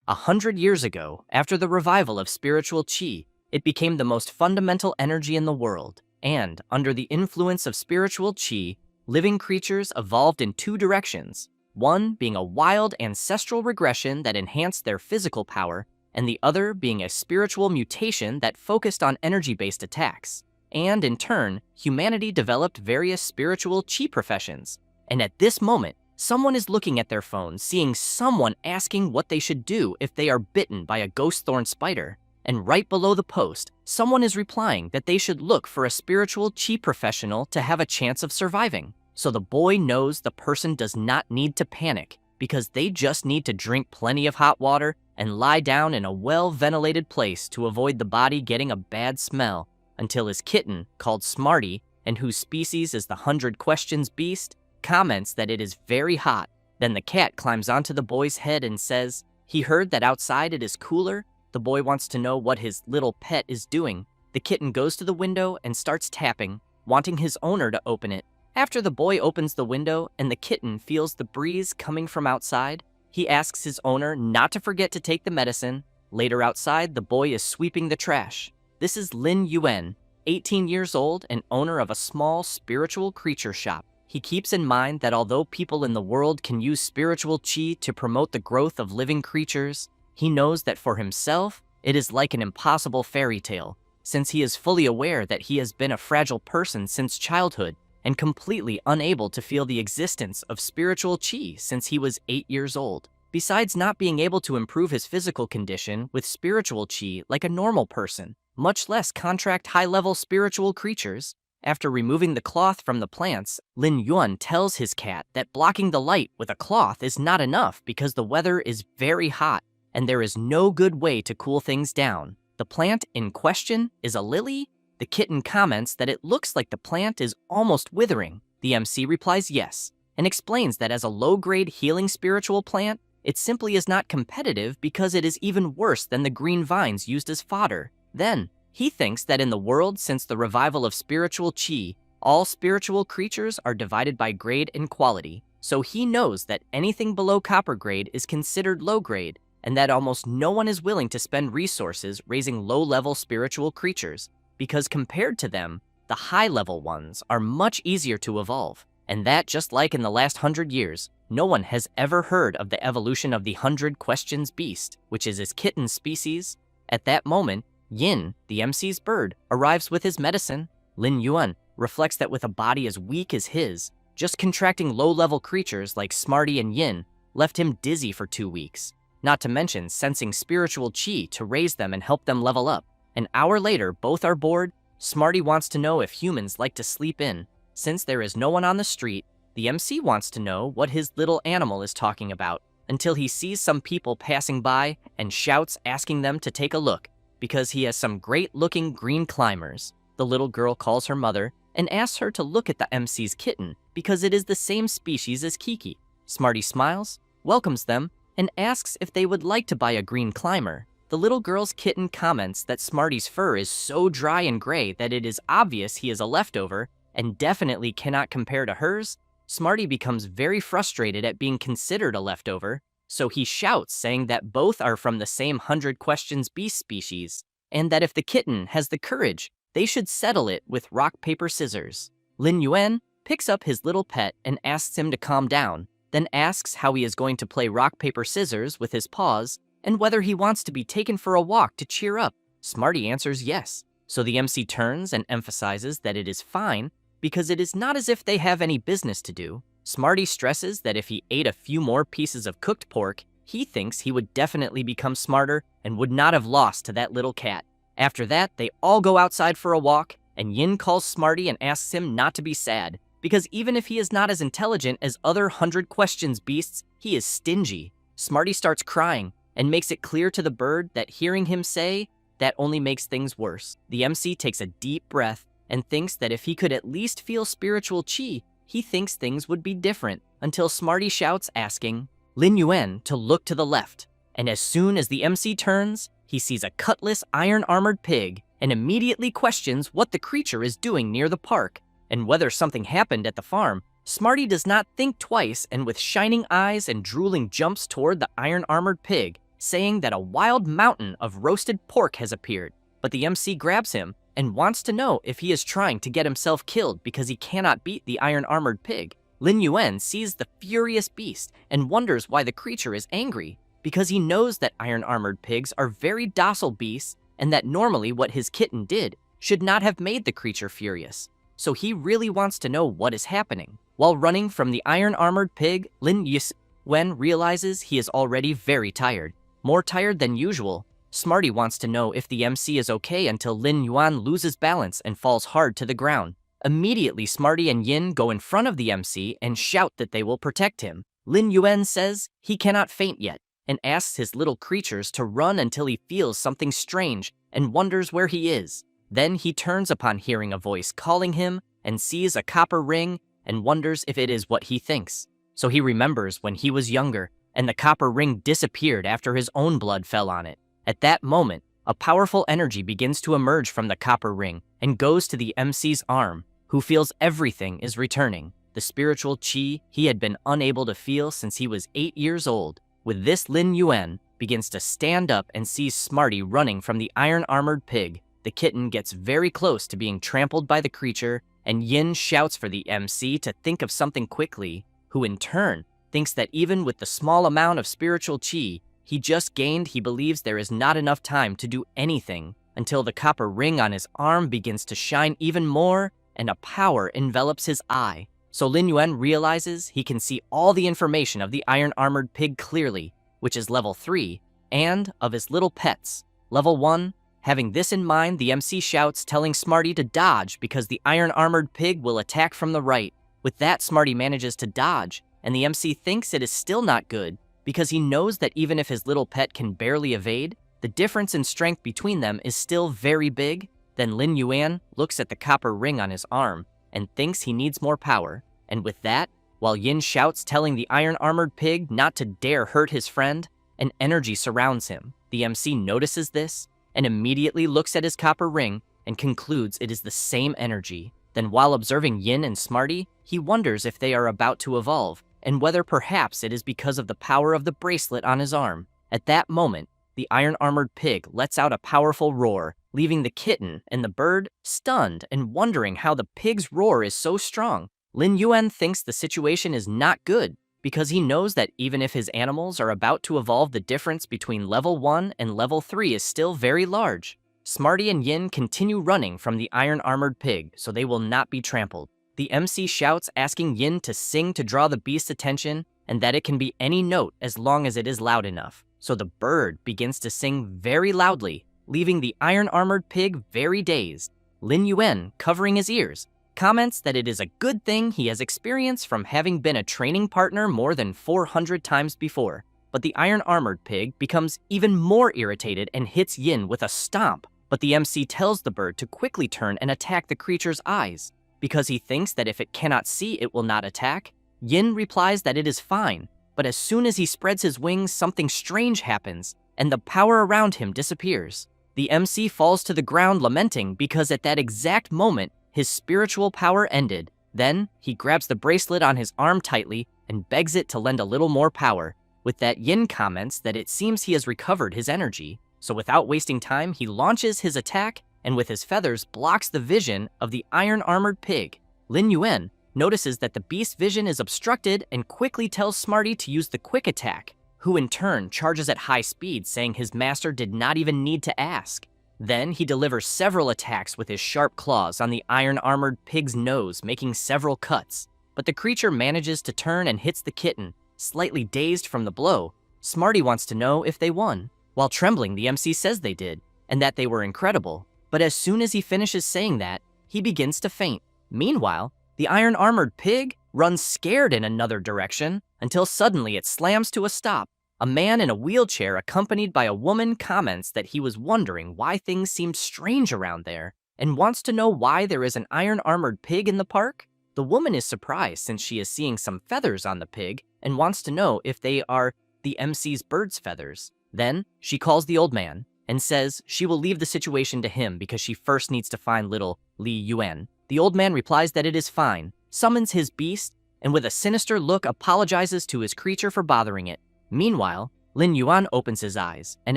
100 years ago, after the revival of spiritual qi, it became the most fundamental energy in the world, and, under the influence of spiritual qi, living creatures evolved in two directions, one being a wild ancestral regression that enhanced their physical power, and the other being a spiritual mutation that focused on energy-based attacks. And, in turn, humanity developed various spiritual qi professions. And at this moment, someone is looking at their phone, seeing someone asking what they should do if they are bitten by a ghost thorn spider. And right below the post, someone is replying that they should look for a spiritual qi professional to have a chance of surviving. So the boy knows the person does not need to panic, because they just need to drink plenty of hot water and lie down in a well-ventilated place to avoid the body getting a bad smell, until his kitten, called Smarty, and whose species is the 100 Questions beast, comments that it is very hot. Then the cat climbs onto the boy's head and says, he heard that outside it is cooler. The boy wants to know what his little pet is doing. The kitten goes to the window and starts tapping, wanting his owner to open it. After the boy opens the window and the kitten feels the breeze coming from outside, he asks his owner not to forget to take the medicine. Later outside, the boy is sweeping the trash. This is Lin Yuan, 18 years old and owner of a small spiritual creature shop. He keeps in mind that although people in the world can use spiritual qi to promote the growth of living creatures, he knows that for himself, it is like an impossible fairy tale, since he is fully aware that he has been a fragile person since childhood and completely unable to feel the existence of spiritual qi since he was 8 years old. Besides not being able to improve his physical condition with spiritual qi like a normal person, much less contract high-level spiritual creatures, after removing the cloth from the plants, Lin Yuan tells his cat that blocking the light with a cloth is not enough because the weather is very hot and there is no good way to cool things down. The plant in question is a lily. The kitten comments that it looks like the plant is almost withering. The MC replies yes, and explains that as a low-grade healing spiritual plant, it simply is not competitive because it is even worse than the green vines used as fodder. Then, he thinks that in the world since the revival of spiritual qi, all spiritual creatures are divided by grade and quality, so he knows that anything below copper grade is considered low grade, and that almost no one is willing to spend resources raising low-level spiritual creatures, because compared to them, the high-level ones are much easier to evolve, and that just like in the last 100 years, no one has ever heard of the evolution of the 100 Questions beast, which is his kitten species. At that moment, Yin, the MC's bird, arrives with his medicine. Lin Yuan reflects that with a body as weak as his, just contracting low-level creatures like Smarty and Yin left him dizzy for 2 weeks, not to mention sensing spiritual qi to raise them and help them level up. An hour later, both are bored. Smarty wants to know if humans like to sleep in. Since there is no one on the street, the MC wants to know what his little animal is talking about, until he sees some people passing by and shouts asking them to take a look, because he has some great-looking green climbers. The little girl calls her mother and asks her to look at the MC's kitten because it is the same species as Kiki. Smarty smiles, welcomes them, and asks if they would like to buy a green climber. The little girl's kitten comments that Smarty's fur is so dry and gray that it is obvious he is a leftover and definitely cannot compare to hers. Smarty becomes very frustrated at being considered a leftover, so he shouts saying that both are from the same 100 Questions beast species, and that if the kitten has the courage, they should settle it with rock, paper, scissors. Lin Yuan picks up his little pet and asks him to calm down, then asks how he is going to play rock, paper, scissors with his paws, and whether he wants to be taken for a walk to cheer up. Smarty answers yes, so the MC turns and emphasizes that it is fine because it is not as if they have any business to do. Smarty stresses that if he ate a few more pieces of cooked pork, he thinks he would definitely become smarter and would not have lost to that little cat. After that, they all go outside for a walk, and Yin calls Smarty and asks him not to be sad, because even if he is not as intelligent as other 100 Questions beasts, he is stingy. Smarty starts crying and makes it clear to the bird that hearing him say that only makes things worse. The MC takes a deep breath and thinks that if he could at least feel spiritual qi, he thinks things would be different, until Smarty shouts asking Lin Yuan to look to the left, and as soon as the MC turns, he sees a cutlass iron-armored pig and immediately questions what the creature is doing near the park, and whether something happened at the farm. Smarty does not think twice and with shining eyes and drooling jumps toward the iron-armored pig saying that a wild mountain of roasted pork has appeared, but the MC grabs him and wants to know if he is trying to get himself killed because he cannot beat the iron-armored pig. Lin Yuan sees the furious beast and wonders why the creature is angry, because he knows that iron-armored pigs are very docile beasts and that normally what his kitten did should not have made the creature furious. So he really wants to know what is happening. While running from the iron-armored pig, Lin Yuan realizes he is already very tired, more tired than usual. Smarty wants to know if the MC is okay until Lin Yuan loses balance and falls hard to the ground. Immediately, Smarty and Yin go in front of the MC and shout that they will protect him. Lin Yuan says he cannot faint yet and asks his little creatures to run until he feels something strange and wonders where he is. Then he turns upon hearing a voice calling him and sees a copper ring and wonders if it is what he thinks. So he remembers when he was younger and the copper ring disappeared after his own blood fell on it. At that moment, a powerful energy begins to emerge from the copper ring and goes to the MC's arm, who feels everything is returning, the spiritual chi he had been unable to feel since he was 8 years old. With this, Lin Yuan begins to stand up and sees Smarty running from the iron-armored pig. The kitten gets very close to being trampled by the creature, and Yin shouts for the MC to think of something quickly, who in turn thinks that even with the small amount of spiritual chi he just gained, he believes there is not enough time to do anything until the copper ring on his arm begins to shine even more and a power envelops his eye. So Lin Yuan realizes he can see all the information of the iron-armored pig clearly, which is level 3, and of his little pets, level 1. Having this in mind, the MC shouts, telling Smarty to dodge because the iron-armored pig will attack from the right. With that, Smarty manages to dodge, and the MC thinks it is still not good because he knows that even if his little pet can barely evade, the difference in strength between them is still very big. Then Lin Yuan looks at the copper ring on his arm and thinks he needs more power. And with that, while Yin shouts telling the iron-armored pig not to dare hurt his friend, an energy surrounds him. The MC notices this and immediately looks at his copper ring and concludes it is the same energy. Then while observing Yin and Smarty, he wonders if they are about to evolve and whether perhaps it is because of the power of the bracelet on his arm. At that moment, the iron-armored pig lets out a powerful roar, leaving the kitten and the bird stunned and wondering how the pig's roar is so strong. Lin Yuan thinks the situation is not good because he knows that even if his animals are about to evolve, the difference between level 1 and level 3 is still very large. Smarty and Yin continue running from the iron-armored pig so they will not be trampled. The MC shouts, asking Yin to sing to draw the beast's attention and that it can be any note as long as it is loud enough. So the bird begins to sing very loudly, leaving the iron-armored pig very dazed. Lin Yuan, covering his ears, comments that it is a good thing he has experience from having been a training partner more than 400 times before. But the iron-armored pig becomes even more irritated and hits Yin with a stomp. But the MC tells the bird to quickly turn and attack the creature's eyes, because he thinks that if it cannot see, it will not attack. Yin replies that it is fine, but as soon as he spreads his wings, something strange happens, and the power around him disappears. The MC falls to the ground lamenting because at that exact moment, his spiritual power ended. Then, he grabs the bracelet on his arm tightly and begs it to lend a little more power. With that, Yin comments that it seems he has recovered his energy. So without wasting time, he launches his attack and with his feathers blocks the vision of the iron-armored pig. Lin Yuan notices that the beast's vision is obstructed and quickly tells Smarty to use the quick attack, who in turn charges at high speed, saying his master did not even need to ask. Then he delivers several attacks with his sharp claws on the iron-armored pig's nose, making several cuts. But the creature manages to turn and hits the kitten, slightly dazed from the blow. Smarty wants to know if they won. While trembling, the MC says they did, and that they were incredible. But as soon as he finishes saying that, he begins to faint. Meanwhile, the iron-armored pig runs scared in another direction until suddenly it slams to a stop. A man in a wheelchair accompanied by a woman comments that he was wondering why things seemed strange around there and wants to know why there is an iron-armored pig in the park. The woman is surprised since she is seeing some feathers on the pig and wants to know if they are the MC's bird's feathers. Then she calls the old man and says she will leave the situation to him because she first needs to find little Lin Yuan. The old man replies that it is fine, summons his beast, and with a sinister look apologizes to his creature for bothering it. Meanwhile, Lin Yuan opens his eyes, and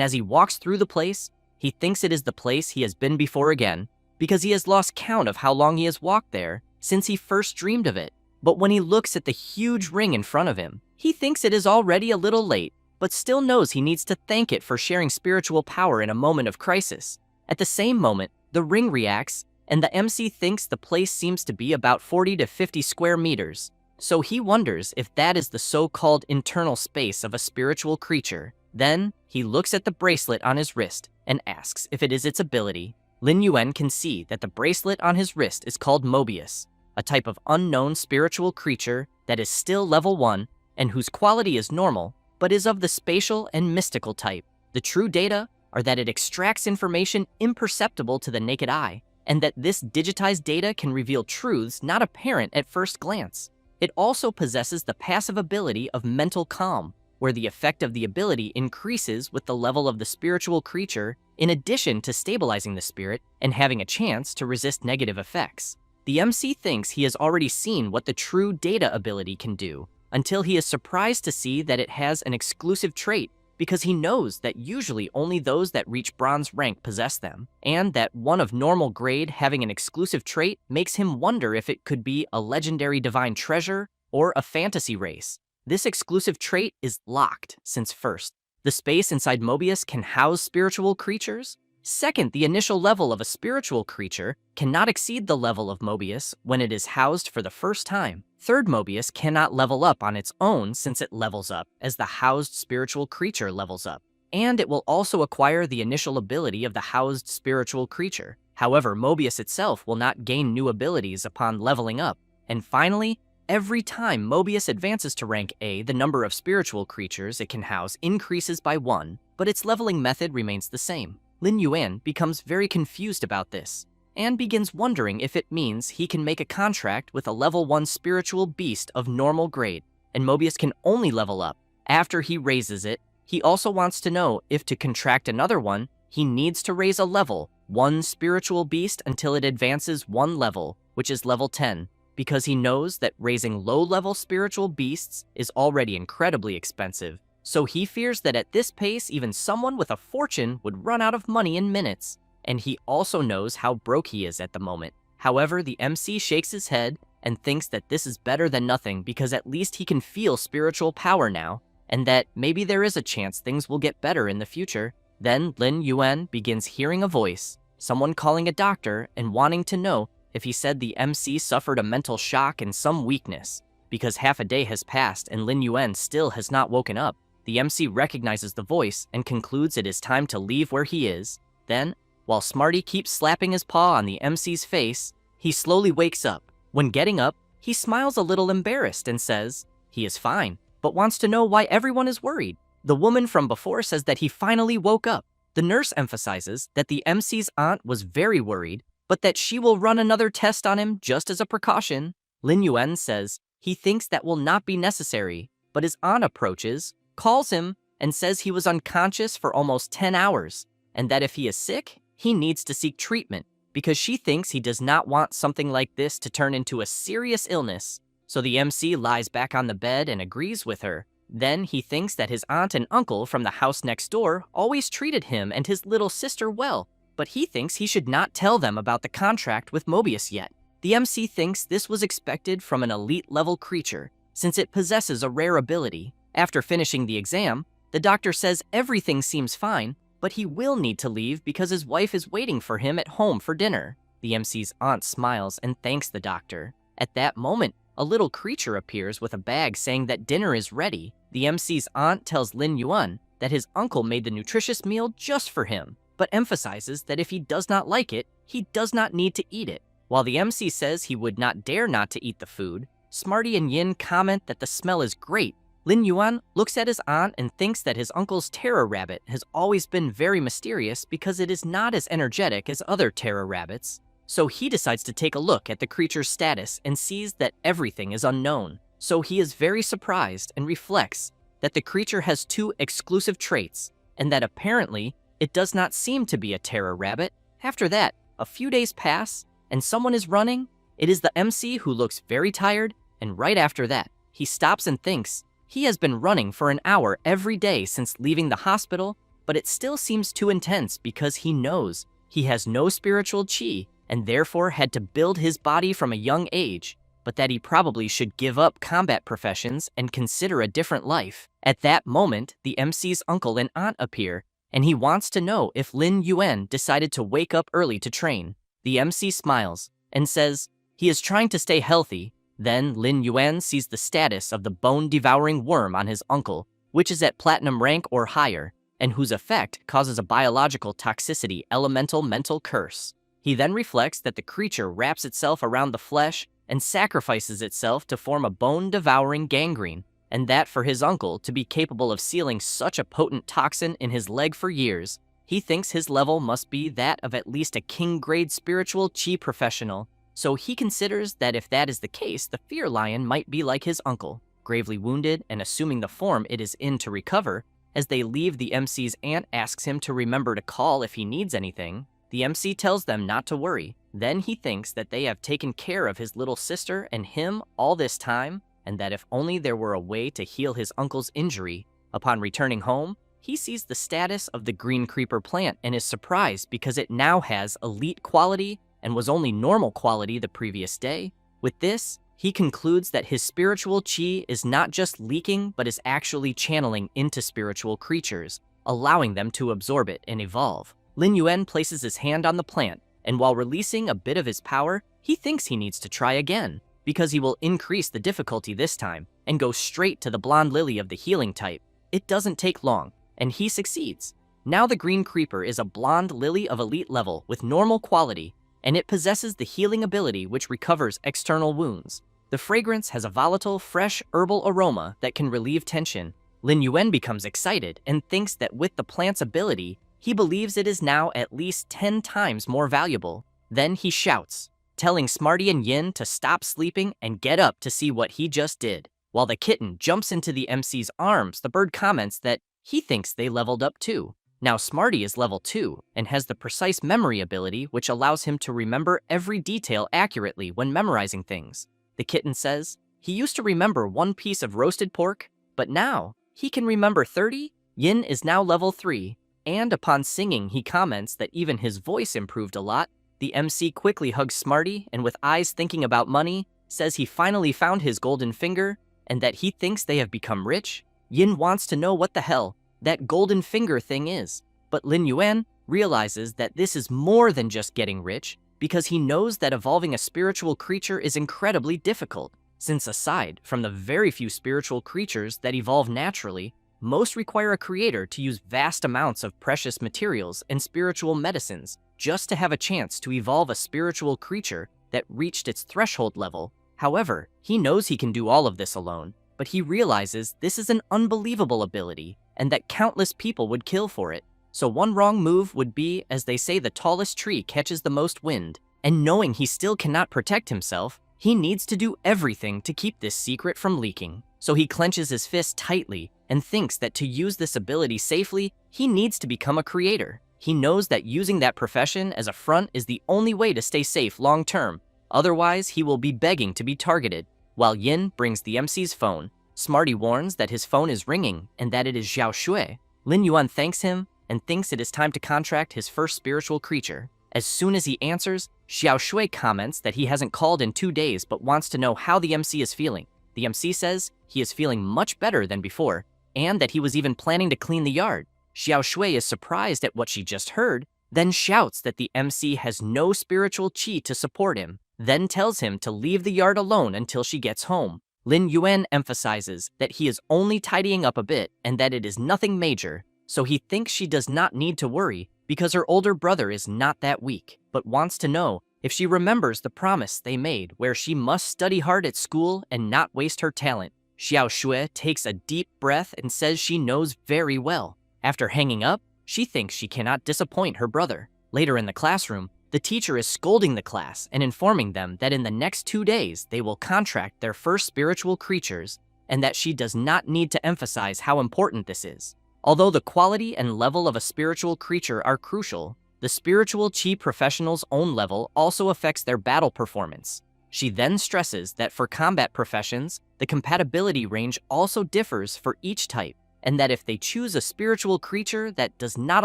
as he walks through the place, he thinks it is the place he has been before again, because he has lost count of how long he has walked there since he first dreamed of it. But when he looks at the huge ring in front of him, he thinks it is already a little late, but still knows he needs to thank it for sharing spiritual power in a moment of crisis. At the same moment, the ring reacts, and the MC thinks the place seems to be about 40 to 50 square meters. So he wonders if that is the so-called internal space of a spiritual creature. Then, he looks at the bracelet on his wrist and asks if it is its ability. Lin Yuan can see that the bracelet on his wrist is called Mobius, a type of unknown spiritual creature that is still level 1 and whose quality is normal, but is of the spatial and mystical type. The true data are that it extracts information imperceptible to the naked eye, and that this digitized data can reveal truths not apparent at first glance. It also possesses the passive ability of mental calm, where the effect of the ability increases with the level of the spiritual creature, in addition to stabilizing the spirit and having a chance to resist negative effects. The MC thinks he has already seen what the true data ability can do, until he is surprised to see that it has an exclusive trait, because he knows that usually only those that reach bronze rank possess them, and that one of normal grade having an exclusive trait makes him wonder if it could be a legendary divine treasure or a fantasy race. This exclusive trait is locked, since first, the space inside Mobius can house spiritual creatures. Second, the initial level of a spiritual creature cannot exceed the level of Mobius when it is housed for the first time. Third, Mobius cannot level up on its own since it levels up as the housed spiritual creature levels up. And it will also acquire the initial ability of the housed spiritual creature. However, Mobius itself will not gain new abilities upon leveling up. And finally, every time Mobius advances to rank A, the number of spiritual creatures it can house increases by 1, but its leveling method remains the same. Lin Yuan becomes very confused about this, and begins wondering if it means he can make a contract with a level 1 spiritual beast of normal grade, and Mobius can only level up after he raises it. He also wants to know if to contract another one, he needs to raise a level 1 spiritual beast until it advances 1 level, which is level 10, because he knows that raising low-level spiritual beasts is already incredibly expensive. So he fears that at this pace, even someone with a fortune would run out of money in minutes. And he also knows how broke he is at the moment. However, the MC shakes his head and thinks that this is better than nothing because at least he can feel spiritual power now, and that maybe there is a chance things will get better in the future. Then Lin Yuan begins hearing a voice, someone calling a doctor and wanting to know if he said the MC suffered a mental shock and some weakness, because half a day has passed and Lin Yuan still has not woken up. The MC recognizes the voice and concludes it is time to leave where he is. Then, while Smarty keeps slapping his paw on the MC's face, he slowly wakes up. When getting up, he smiles a little embarrassed and says he is fine, but wants to know why everyone is worried. The woman from before says that he finally woke up. The nurse emphasizes that the MC's aunt was very worried, but that she will run another test on him just as a precaution. Lin Yuan says he thinks that will not be necessary, but his aunt approaches, calls him, and says he was unconscious for almost 10 hours, and that if he is sick, he needs to seek treatment, because she thinks he does not want something like this to turn into a serious illness. So the MC lies back on the bed and agrees with her. Then he thinks that his aunt and uncle from the house next door always treated him and his little sister well, but he thinks he should not tell them about the contract with Mobius yet. The MC thinks this was expected from an elite-level creature, since it possesses a rare ability. After finishing the exam, the doctor says everything seems fine, but he will need to leave because his wife is waiting for him at home for dinner. The MC's aunt smiles and thanks the doctor. At that moment, a little creature appears with a bag saying that dinner is ready. The MC's aunt tells Lin Yuan that his uncle made the nutritious meal just for him, but emphasizes that if he does not like it, he does not need to eat it. While the MC says he would not dare not to eat the food, Smarty and Yin comment that the smell is great. Lin Yuan looks at his aunt and thinks that his uncle's terror rabbit has always been very mysterious because it is not as energetic as other terror rabbits. So he decides to take a look at the creature's status and sees that everything is unknown. So he is very surprised and reflects that the creature has 2 exclusive traits, and that apparently it does not seem to be a terror rabbit. After that, a few days pass, and someone is running. It is the MC who looks very tired, and right after that, he stops and thinks He has been running for an hour every day since leaving the hospital, but it still seems too intense because he knows he has no spiritual chi and therefore had to build his body from a young age, but that he probably should give up combat professions and consider a different life. At that moment, the MC's uncle and aunt appear, and he wants to know if Lin Yuan decided to wake up early to train. The MC smiles and says he is trying to stay healthy. Then Lin Yuan sees the status of the bone-devouring worm on his uncle, which is at platinum rank or higher, and whose effect causes a biological toxicity elemental mental curse. He then reflects that the creature wraps itself around the flesh and sacrifices itself to form a bone-devouring gangrene, and that for his uncle to be capable of sealing such a potent toxin in his leg for years, he thinks his level must be that of at least a king-grade spiritual chi professional, so he considers that if that is the case, the fear lion might be like his uncle, gravely wounded and assuming the form it is in to recover. As they leave, the MC's aunt asks him to remember to call if he needs anything. The MC tells them not to worry. Then he thinks that they have taken care of his little sister and him all this time, and that if only there were a way to heal his uncle's injury. Upon returning home, he sees the status of the green creeper plant and is surprised because it now has elite quality and was only normal quality the previous day. With this, he concludes that his spiritual chi is not just leaking but is actually channeling into spiritual creatures, allowing them to absorb it and evolve. Lin Yuan places his hand on the plant, and while releasing a bit of his power, he thinks he needs to try again, because he will increase the difficulty this time and go straight to the blonde lily of the healing type. It doesn't take long, and he succeeds. Now the green creeper is a blonde lily of elite level with normal quality, and it possesses the healing ability which recovers external wounds. The fragrance has a volatile, fresh herbal aroma that can relieve tension. Lin Yuan becomes excited and thinks that with the plant's ability, he believes it is now at least 10 times more valuable. Then he shouts, telling Smarty and Yin to stop sleeping and get up to see what he just did. While the kitten jumps into the MC's arms, the bird comments that he thinks they leveled up too. Now Smarty is level 2 and has the precise memory ability which allows him to remember every detail accurately when memorizing things. The kitten says he used to remember 1 piece of roasted pork, but now he can remember 30. Yin is now level 3, and upon singing he comments that even his voice improved a lot. The MC quickly hugs Smarty and with eyes thinking about money, says he finally found his golden finger and that he thinks they have become rich. Yin wants to know what the hell that golden finger thing is, but Lin Yuan realizes that this is more than just getting rich, because he knows that evolving a spiritual creature is incredibly difficult, since aside from the very few spiritual creatures that evolve naturally, most require a creator to use vast amounts of precious materials and spiritual medicines just to have a chance to evolve a spiritual creature that reached its threshold level. However, he knows he can do all of this alone, but he realizes this is an unbelievable ability and that countless people would kill for it. So one wrong move would be, as they say, the tallest tree catches the most wind, and knowing he still cannot protect himself, he needs to do everything to keep this secret from leaking. So he clenches his fist tightly and thinks that to use this ability safely, he needs to become a creator. He knows that using that profession as a front is the only way to stay safe long term, otherwise he will be begging to be targeted. While Yin brings the MC's phone, Smarty warns that his phone is ringing and that it is Xiao Shui. Lin Yuan thanks him and thinks it is time to contract his first spiritual creature. As soon as he answers, Xiao Shui comments that he hasn't called in 2 days but wants to know how the MC is feeling. The MC says he is feeling much better than before, and that he was even planning to clean the yard. Xiao Shui is surprised at what she just heard, then shouts that the MC has no spiritual chi to support him, then tells him to leave the yard alone until she gets home. Lin Yuan emphasizes that he is only tidying up a bit and that it is nothing major, so he thinks she does not need to worry because her older brother is not that weak, but wants to know if she remembers the promise they made where she must study hard at school and not waste her talent. Xiao Shui takes a deep breath and says she knows very well. After hanging up, she thinks she cannot disappoint her brother. Later in the classroom, the teacher is scolding the class and informing them that in the next 2 days they will contract their first spiritual creatures and that she does not need to emphasize how important this is. Although the quality and level of a spiritual creature are crucial, the spiritual chi professional's own level also affects their battle performance. She then stresses that for combat professions, the compatibility range also differs for each type, and that if they choose a spiritual creature that does not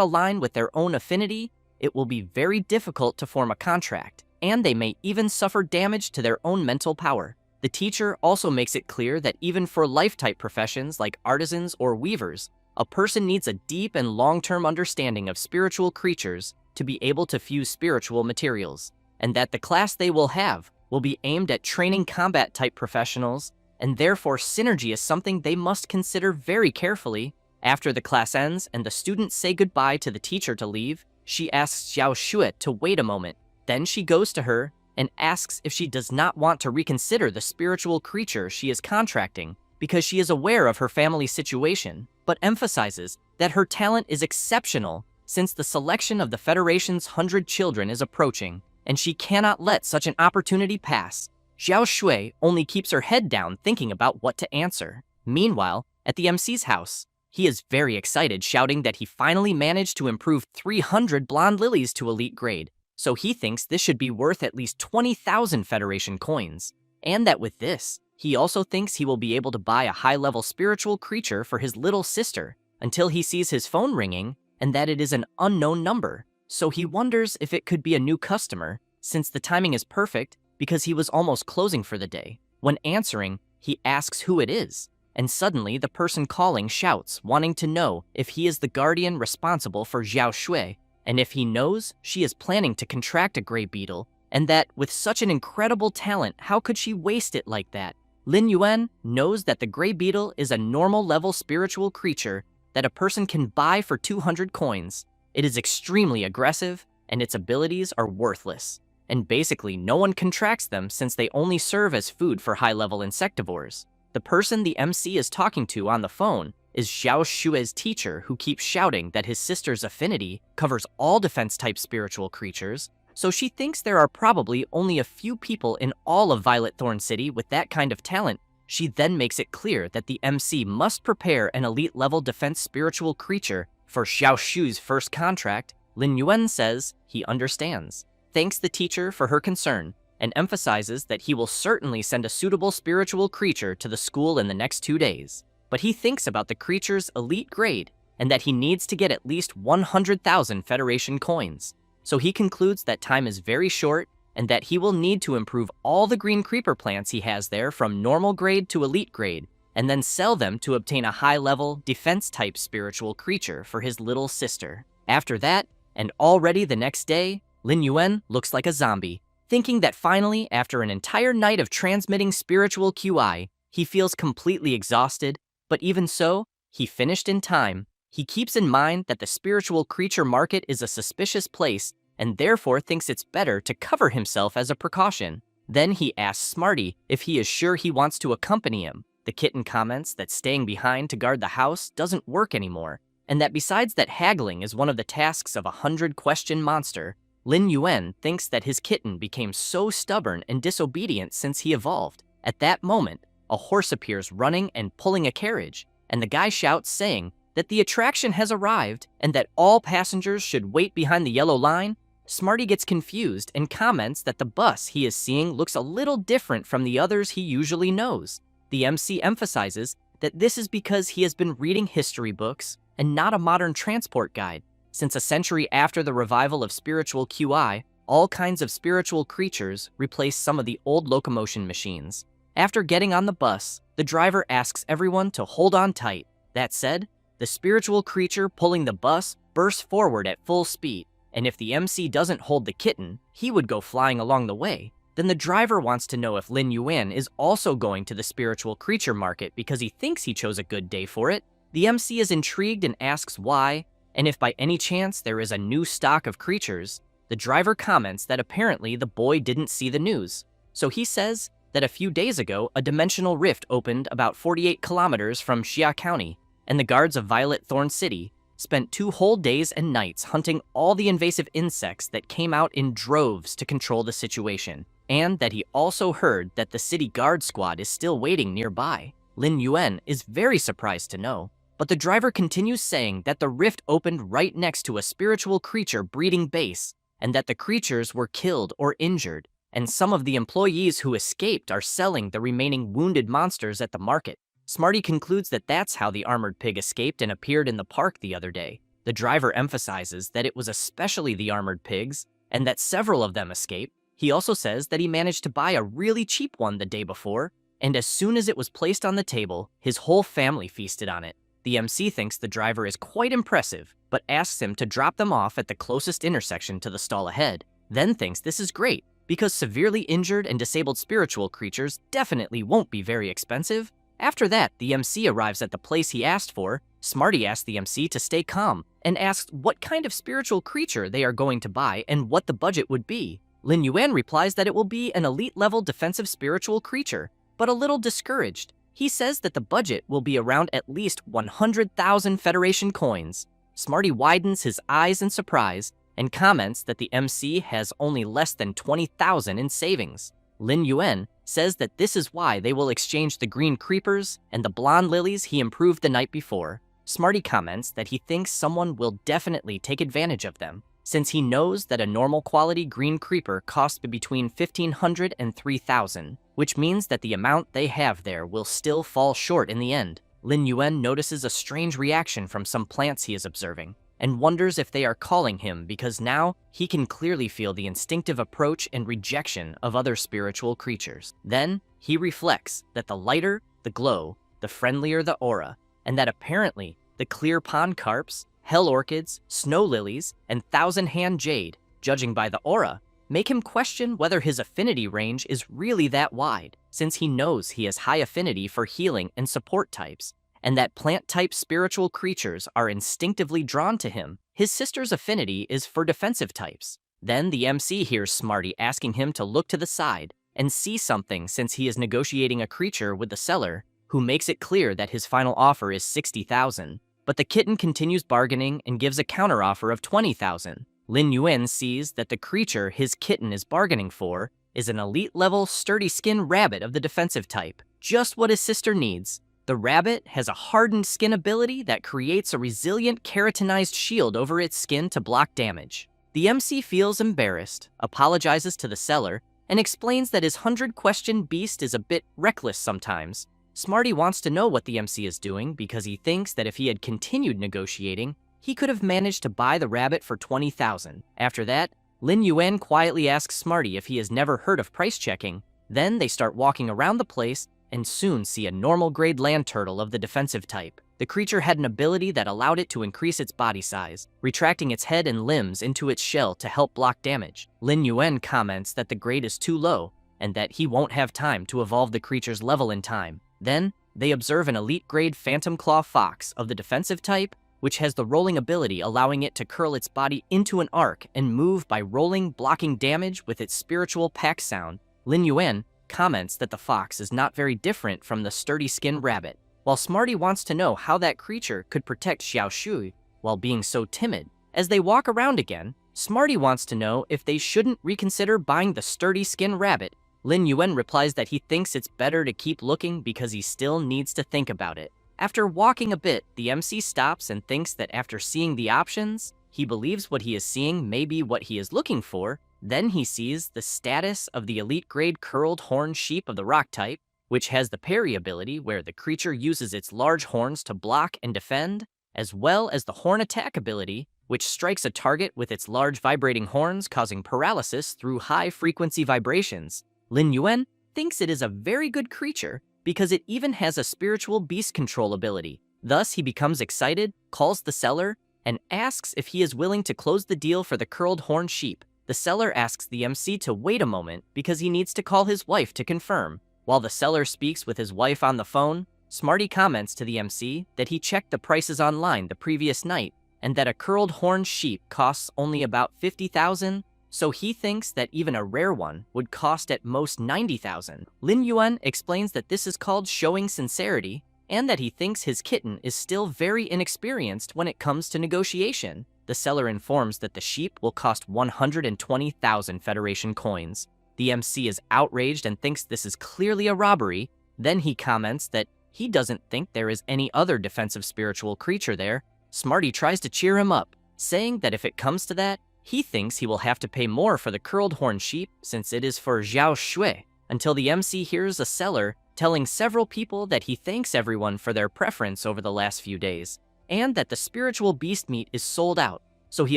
align with their own affinity, it will be very difficult to form a contract, and they may even suffer damage to their own mental power. The teacher also makes it clear that even for life-type professions like artisans or weavers, a person needs a deep and long-term understanding of spiritual creatures to be able to fuse spiritual materials, and that the class they will have will be aimed at training combat-type professionals, and therefore synergy is something they must consider very carefully. After the class ends and the students say goodbye to the teacher to leave, she asks Xiao Shui to wait a moment. Then she goes to her and asks if she does not want to reconsider the spiritual creature she is contracting because she is aware of her family's situation, but emphasizes that her talent is exceptional since the selection of the Federation's 100 children is approaching, and she cannot let such an opportunity pass. Xiao Shui only keeps her head down thinking about what to answer. Meanwhile, at the MC's house, he is very excited, shouting that he finally managed to improve 300 blonde lilies to elite grade, so he thinks this should be worth at least 20,000 Federation coins, and that with this, he also thinks he will be able to buy a high-level spiritual creature for his little sister, until he sees his phone ringing and that it is an unknown number, so he wonders if it could be a new customer, since the timing is perfect because he was almost closing for the day. When answering, he asks who it is, and suddenly the person calling shouts, wanting to know if he is the guardian responsible for Xiao Shui, and if he knows she is planning to contract a gray beetle, and that with such an incredible talent, how could she waste it like that? Lin Yuan knows that the gray beetle is a normal level spiritual creature that a person can buy for 200 coins. It is extremely aggressive, and its abilities are worthless, and basically no one contracts them since they only serve as food for high-level insectivores. The person the MC is talking to on the phone is Xiao Shui's teacher, who keeps shouting that his sister's affinity covers all defense-type spiritual creatures, so she thinks there are probably only a few people in all of Violet Thorn City with that kind of talent. She then makes it clear that the MC must prepare an elite-level defense spiritual creature for Xiao Shu's first contract. Lin Yuan says he understands, thanks the teacher for her concern, and emphasizes that he will certainly send a suitable spiritual creature to the school in the next 2 days. But he thinks about the creature's elite grade, and that he needs to get at least 100,000 Federation coins. So he concludes that time is very short, and that he will need to improve all the green creeper plants he has there from normal grade to elite grade, and then sell them to obtain a high-level, defense-type spiritual creature for his little sister. After that, and already the next day, Lin Yuan looks like a zombie, thinking that finally, after an entire night of transmitting spiritual QI, he feels completely exhausted, but even so, he finished in time. He keeps in mind that the spiritual creature market is a suspicious place, and therefore thinks it's better to cover himself as a precaution. Then he asks Smarty if he is sure he wants to accompany him. The kitten comments that staying behind to guard the house doesn't work anymore, and that besides that haggling is one of the tasks of a 100-question monster, Lin Yuan thinks that his kitten became so stubborn and disobedient since he evolved. At that moment, a horse appears running and pulling a carriage, and the guy shouts saying that the attraction has arrived and that all passengers should wait behind the yellow line. Smarty gets confused and comments that the bus he is seeing looks a little different from the others he usually knows. The MC emphasizes that this is because he has been reading history books and not a modern transport guide, since a century after the revival of spiritual QI, all kinds of spiritual creatures replaced some of the old locomotion machines. After getting on the bus, the driver asks everyone to hold on tight. That said, the spiritual creature pulling the bus bursts forward at full speed, and if the MC doesn't hold the kitten, he would go flying along the way. Then the driver wants to know if Lin Yuan is also going to the spiritual creature market because he thinks he chose a good day for it. The MC is intrigued and asks why, and if by any chance there is a new stock of creatures. The driver comments that apparently the boy didn't see the news. So he says that a few days ago, a dimensional rift opened about 48 kilometers from Xia County, and the guards of Violet Thorn City spent 2 whole days and nights hunting all the invasive insects that came out in droves to control the situation, and that he also heard that the city guard squad is still waiting nearby. Lin Yuan is very surprised to know, but the driver continues saying that the rift opened right next to a spiritual creature breeding base, and that the creatures were killed or injured, and some of the employees who escaped are selling the remaining wounded monsters at the market. Smarty concludes that that's how the armored pig escaped and appeared in the park the other day. The driver emphasizes that it was especially the armored pigs, and that several of them escaped. He also says that he managed to buy a really cheap one the day before, and as soon as it was placed on the table, his whole family feasted on it. The MC thinks the driver is quite impressive, but asks him to drop them off at the closest intersection to the stall ahead, then thinks this is great, because severely injured and disabled spiritual creatures definitely won't be very expensive. After that, the MC arrives at the place he asked for. Smarty asks the MC to stay calm, and asks what kind of spiritual creature they are going to buy and what the budget would be. Lin Yuan replies that it will be an elite-level defensive spiritual creature, but a little discouraged. He says that the budget will be around at least 100,000 Federation coins. Smarty widens his eyes in surprise and comments that the MC has only less than 20,000 in savings. Lin Yuan says that this is why they will exchange the green creepers and the blonde lilies he improved the night before. Smarty comments that he thinks someone will definitely take advantage of them, since he knows that a normal quality green creeper costs between 1,500 and 3,000, which means that the amount they have there will still fall short in the end. Lin Yuan notices a strange reaction from some plants he is observing, and wonders if they are calling him because now he can clearly feel the instinctive approach and rejection of other spiritual creatures. Then he reflects that the lighter the glow, the friendlier the aura, and that apparently the clear pond carps, hell orchids, snow lilies, and thousand-hand jade, judging by the aura, make him question whether his affinity range is really that wide, since he knows he has high affinity for healing and support types, and that plant-type spiritual creatures are instinctively drawn to him. His sister's affinity is for defensive types. Then the MC hears Smarty asking him to look to the side and see something since he is negotiating a creature with the seller, who makes it clear that his final offer is 60,000. But the kitten continues bargaining and gives a counteroffer of 20,000. Lin Yuan sees that the creature his kitten is bargaining for is an elite-level sturdy skin rabbit of the defensive type, just what his sister needs. The rabbit has a hardened skin ability that creates a resilient keratinized shield over its skin to block damage. The MC feels embarrassed, apologizes to the seller, and explains that his 100-question beast is a bit reckless sometimes. Smarty wants to know what the MC is doing because he thinks that if he had continued negotiating, he could have managed to buy the rabbit for 20,000. After that, Lin Yuan quietly asks Smarty if he has never heard of price checking. Then they start walking around the place and soon see a normal grade land turtle of the defensive type. The creature had an ability that allowed it to increase its body size, retracting its head and limbs into its shell to help block damage. Lin Yuan comments that the grade is too low and that he won't have time to evolve the creature's level in time. Then, they observe an elite-grade Phantom Claw Fox of the defensive type, which has the rolling ability allowing it to curl its body into an arc and move by rolling, blocking damage with its spiritual pack sound. Lin Yuan comments that the fox is not very different from the sturdy skin rabbit, while Smarty wants to know how that creature could protect Xiao Shui while being so timid. As they walk around again, Smarty wants to know if they shouldn't reconsider buying the sturdy skin rabbit. Lin Yuan replies that he thinks it's better to keep looking because he still needs to think about it. After walking a bit, the MC stops and thinks that after seeing the options, he believes what he is seeing may be what he is looking for. Then he sees the status of the elite-grade curled horn sheep of the rock type, which has the parry ability where the creature uses its large horns to block and defend, as well as the horn attack ability, which strikes a target with its large vibrating horns, causing paralysis through high-frequency vibrations. Lin Yuan thinks it is a very good creature because it even has a spiritual beast control ability. Thus, he becomes excited, calls the seller, and asks if he is willing to close the deal for the curled horn sheep. The seller asks the MC to wait a moment because he needs to call his wife to confirm. While the seller speaks with his wife on the phone, Smarty comments to the MC that he checked the prices online the previous night and that a curled horn sheep costs only about 50,000. So he thinks that even a rare one would cost at most 90,000. Lin Yuan explains that this is called showing sincerity, and that he thinks his kitten is still very inexperienced when it comes to negotiation. The seller informs that the sheep will cost 120,000 Federation coins. The MC is outraged and thinks this is clearly a robbery. Then he comments that he doesn't think there is any other defensive spiritual creature there. Smarty tries to cheer him up, saying that if it comes to that, he thinks he will have to pay more for the curled horn sheep since it is for Xiao Shui, until the MC hears a seller telling several people that he thanks everyone for their preference over the last few days, and that the spiritual beast meat is sold out, so he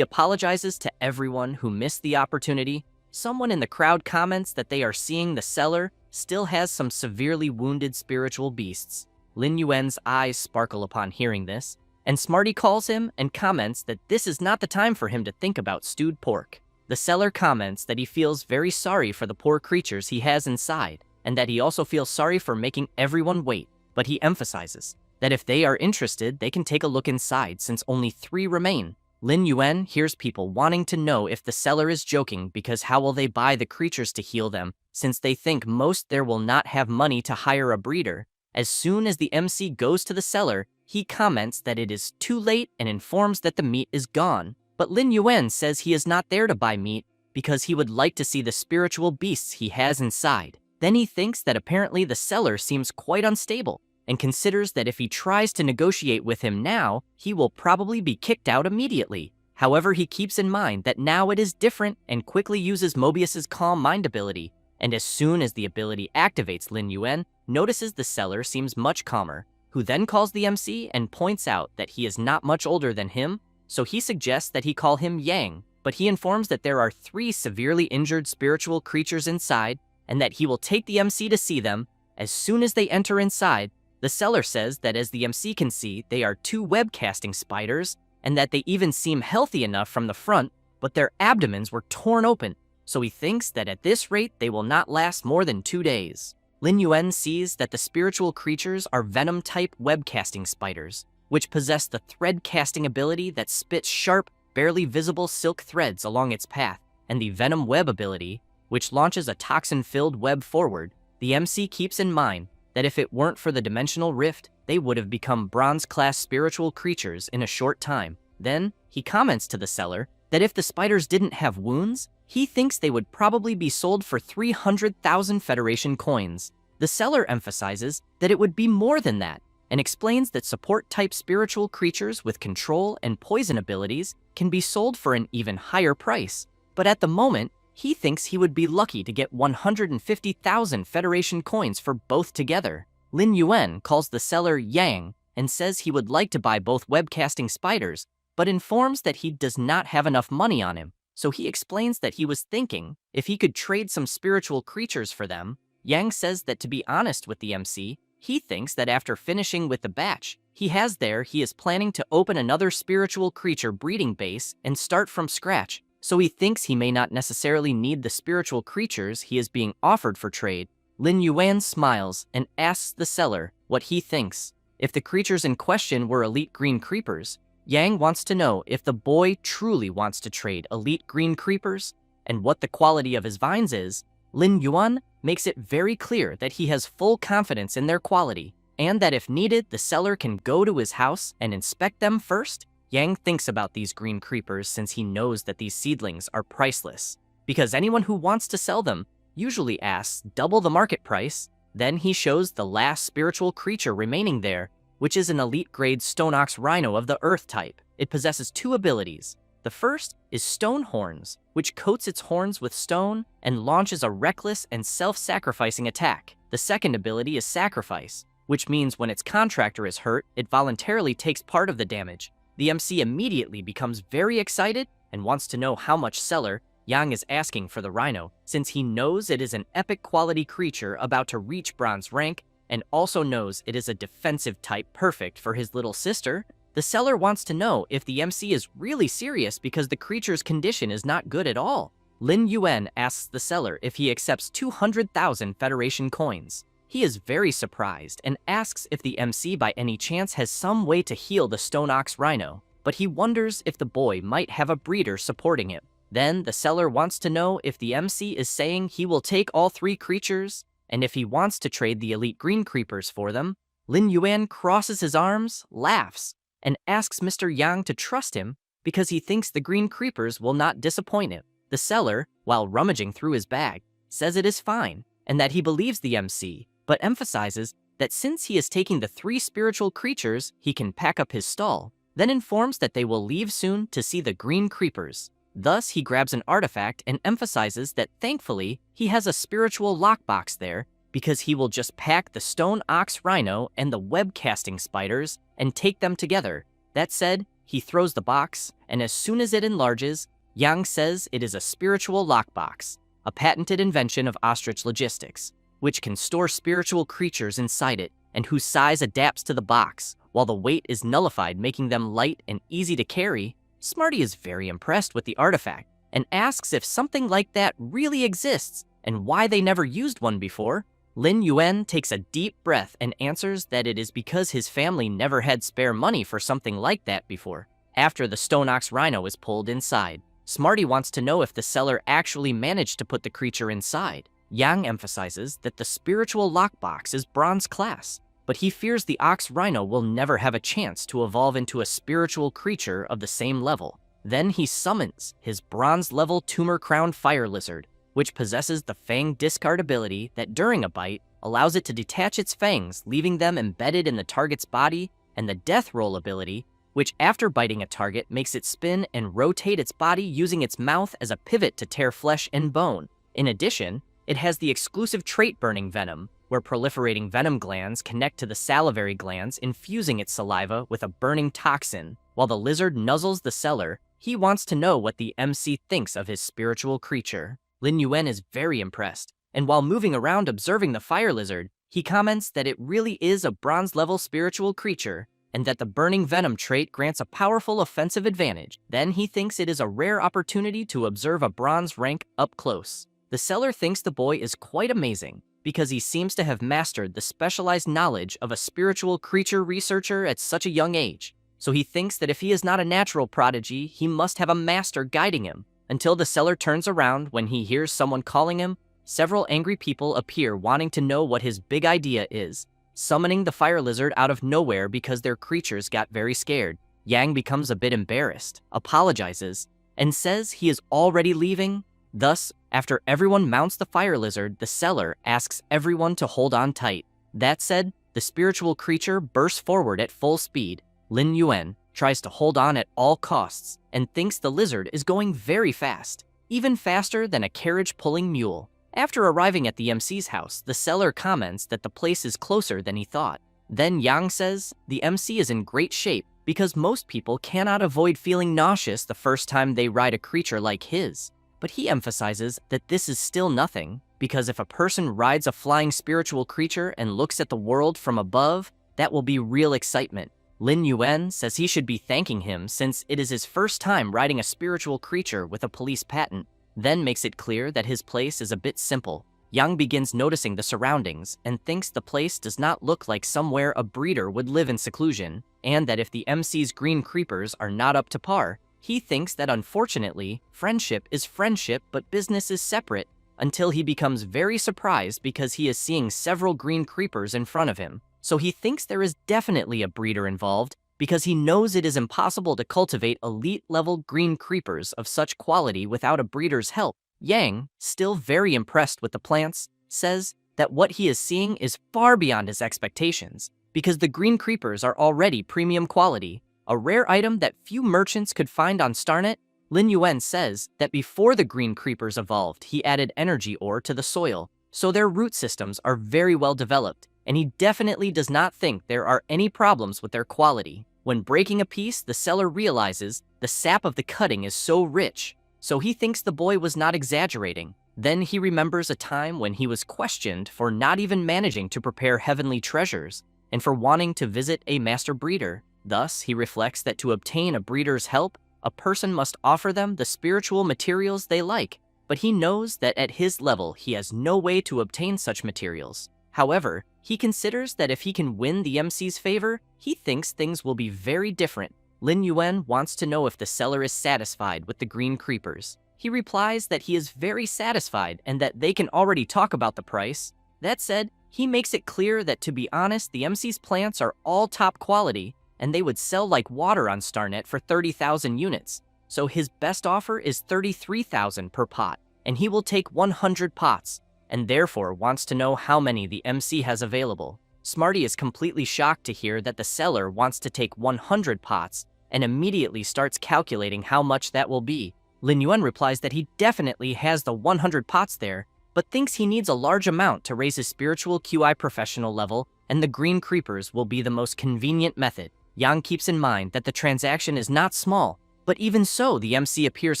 apologizes to everyone who missed the opportunity. Someone in the crowd comments that they are seeing the seller still has some severely wounded spiritual beasts. Lin Yuan's eyes sparkle upon hearing this, and Smarty calls him and comments that this is not the time for him to think about stewed pork. The seller comments that he feels very sorry for the poor creatures he has inside, and that he also feels sorry for making everyone wait, but he emphasizes that if they are interested, they can take a look inside since only 3 remain. Lin Yuan hears people wanting to know if the seller is joking because how will they buy the creatures to heal them since they think most there will not have money to hire a breeder. As soon as the MC goes to the seller, he comments that it is too late and informs that the meat is gone. But Lin Yuan says he is not there to buy meat because he would like to see the spiritual beasts he has inside. Then he thinks that apparently the seller seems quite unstable and considers that if he tries to negotiate with him now, he will probably be kicked out immediately. However, he keeps in mind that now it is different and quickly uses Mobius's calm mind ability, and as soon as the ability activates, Lin Yuan notices the seller seems much calmer, who then calls the MC and points out that he is not much older than him, so he suggests that he call him Yang, but he informs that there are 3 severely injured spiritual creatures inside, and that he will take the MC to see them. As soon as they enter inside, the seller says that as the MC can see, they are 2 web-casting spiders, and that they even seem healthy enough from the front, but their abdomens were torn open, so he thinks that at this rate they will not last more than 2 days. Lin Yuan sees that the spiritual creatures are venom-type web-casting spiders, which possess the thread-casting ability that spits sharp, barely visible silk threads along its path, and the venom web ability, which launches a toxin-filled web forward. The MC keeps in mind that if it weren't for the dimensional rift, they would have become bronze-class spiritual creatures in a short time. Then, he comments to the seller that if the spiders didn't have wounds, he thinks they would probably be sold for 300,000 Federation coins. The seller emphasizes that it would be more than that, and explains that support-type spiritual creatures with control and poison abilities can be sold for an even higher price. But at the moment, he thinks he would be lucky to get 150,000 Federation coins for both together. Lin Yuan calls the seller Yang and says he would like to buy both webcasting spiders, but informs that he does not have enough money on him. So he explains that he was thinking if he could trade some spiritual creatures for them. Yang says that to be honest with the MC, he thinks that after finishing with the batch he has there, he is planning to open another spiritual creature breeding base and start from scratch. So he thinks he may not necessarily need the spiritual creatures he is being offered for trade. Lin Yuan smiles and asks the seller what he thinks. If the creatures in question were elite green creepers, Yang wants to know if the boy truly wants to trade elite green creepers and what the quality of his vines is. Lin Yuan makes it very clear that he has full confidence in their quality, and that if needed, the seller can go to his house and inspect them first. Yang thinks about these green creepers since he knows that these seedlings are priceless, because anyone who wants to sell them usually asks double the market price. Then he shows the last spiritual creature remaining there, which is an elite-grade stone ox rhino of the earth type. It possesses 2 abilities. The first is Stone Horns, which coats its horns with stone and launches a reckless and self-sacrificing attack. The second ability is Sacrifice, which means when its contractor is hurt, it voluntarily takes part of the damage. The MC immediately becomes very excited and wants to know how much seller Yang is asking for the rhino, since he knows it is an epic quality creature about to reach bronze rank, and also knows it is a defensive type perfect for his little sister. The seller wants to know if the MC is really serious because the creature's condition is not good at all. Lin Yuan asks the seller if he accepts 200,000 Federation coins. He is very surprised and asks if the MC by any chance has some way to heal the Stone Ox Rhino, but he wonders if the boy might have a breeder supporting him. Then the seller wants to know if the MC is saying he will take all 3 creatures, and if he wants to trade the elite green creepers for them. Lin Yuan crosses his arms, laughs, and asks Mr. Yang to trust him because he thinks the green creepers will not disappoint him. The seller, while rummaging through his bag, says it is fine and that he believes the MC, but emphasizes that since he is taking the 3 spiritual creatures, he can pack up his stall, then informs that they will leave soon to see the green creepers. Thus, he grabs an artifact and emphasizes that thankfully, he has a spiritual lockbox there because he will just pack the stone ox rhino and the web-casting spiders and take them together. That said, he throws the box, and as soon as it enlarges, Yang says it is a spiritual lockbox, a patented invention of ostrich logistics, which can store spiritual creatures inside it and whose size adapts to the box, while the weight is nullified, making them light and easy to carry. Smarty is very impressed with the artifact and asks if something like that really exists and why they never used one before. Lin Yuan takes a deep breath and answers that it is because his family never had spare money for something like that before. After the stone ox rhino is pulled inside, Smarty wants to know if the seller actually managed to put the creature inside. Yang emphasizes that the spiritual lockbox is bronze class, but he fears the ox rhino will never have a chance to evolve into a spiritual creature of the same level. Then he summons his bronze-level tumor-crowned fire lizard, which possesses the fang discard ability that during a bite allows it to detach its fangs, leaving them embedded in the target's body, and the death roll ability, which after biting a target makes it spin and rotate its body using its mouth as a pivot to tear flesh and bone. In addition, it has the exclusive trait burning venom, where proliferating venom glands connect to the salivary glands, infusing its saliva with a burning toxin. While the lizard nuzzles the seller, he wants to know what the MC thinks of his spiritual creature. Lin Yuan is very impressed, and while moving around observing the fire lizard, he comments that it really is a bronze-level spiritual creature, and that the burning venom trait grants a powerful offensive advantage. Then he thinks it is a rare opportunity to observe a bronze rank up close. The seller thinks the boy is quite amazing, because he seems to have mastered the specialized knowledge of a spiritual creature researcher at such a young age. So he thinks that if he is not a natural prodigy, he must have a master guiding him. Until the seller turns around when he hears someone calling him, several angry people appear wanting to know what his big idea is, summoning the fire lizard out of nowhere because their creatures got very scared. Yang becomes a bit embarrassed, apologizes, and says he is already leaving. Thus, after everyone mounts the fire lizard, the seller asks everyone to hold on tight. That said, the spiritual creature bursts forward at full speed. Lin Yuan tries to hold on at all costs and thinks the lizard is going very fast, even faster than a carriage-pulling mule. After arriving at the MC's house, the seller comments that the place is closer than he thought. Then Yang says the MC is in great shape because most people cannot avoid feeling nauseous the first time they ride a creature like his. But he emphasizes that this is still nothing, because if a person rides a flying spiritual creature and looks at the world from above, that will be real excitement. Lin Yuan says he should be thanking him since it is his first time riding a spiritual creature with a police patent, then makes it clear that his place is a bit simple. Yang begins noticing the surroundings and thinks the place does not look like somewhere a breeder would live in seclusion, and that if the MC's green creepers are not up to par, he thinks that unfortunately, friendship is friendship but business is separate, until he becomes very surprised because he is seeing several green creepers in front of him. So he thinks there is definitely a breeder involved because he knows it is impossible to cultivate elite-level green creepers of such quality without a breeder's help. Yang, still very impressed with the plants, says that what he is seeing is far beyond his expectations because the green creepers are already premium quality, a rare item that few merchants could find on Starnet. Lin Yuan says that before the green creepers evolved, he added energy ore to the soil, so their root systems are very well developed, and he definitely does not think there are any problems with their quality. When breaking a piece, the seller realizes the sap of the cutting is so rich, so he thinks the boy was not exaggerating. Then he remembers a time when he was questioned for not even managing to prepare heavenly treasures, and for wanting to visit a master breeder. Thus, he reflects that to obtain a breeder's help, a person must offer them the spiritual materials they like, but he knows that at his level he has no way to obtain such materials. However, he considers that if he can win the MC's favor, he thinks things will be very different. Lin Yuan wants to know if the seller is satisfied with the green creepers. He replies that he is very satisfied and that they can already talk about the price. That said, he makes it clear that to be honest, the MC's plants are all top quality, and they would sell like water on Starnet for 30,000 units. So his best offer is 33,000 per pot, and he will take 100 pots, and therefore wants to know how many the MC has available. Smarty is completely shocked to hear that the seller wants to take 100 pots, and immediately starts calculating how much that will be. Lin Yuan replies that he definitely has the 100 pots there, but thinks he needs a large amount to raise his spiritual QI professional level, and the green creepers will be the most convenient method. Yang keeps in mind that the transaction is not small, but even so, the MC appears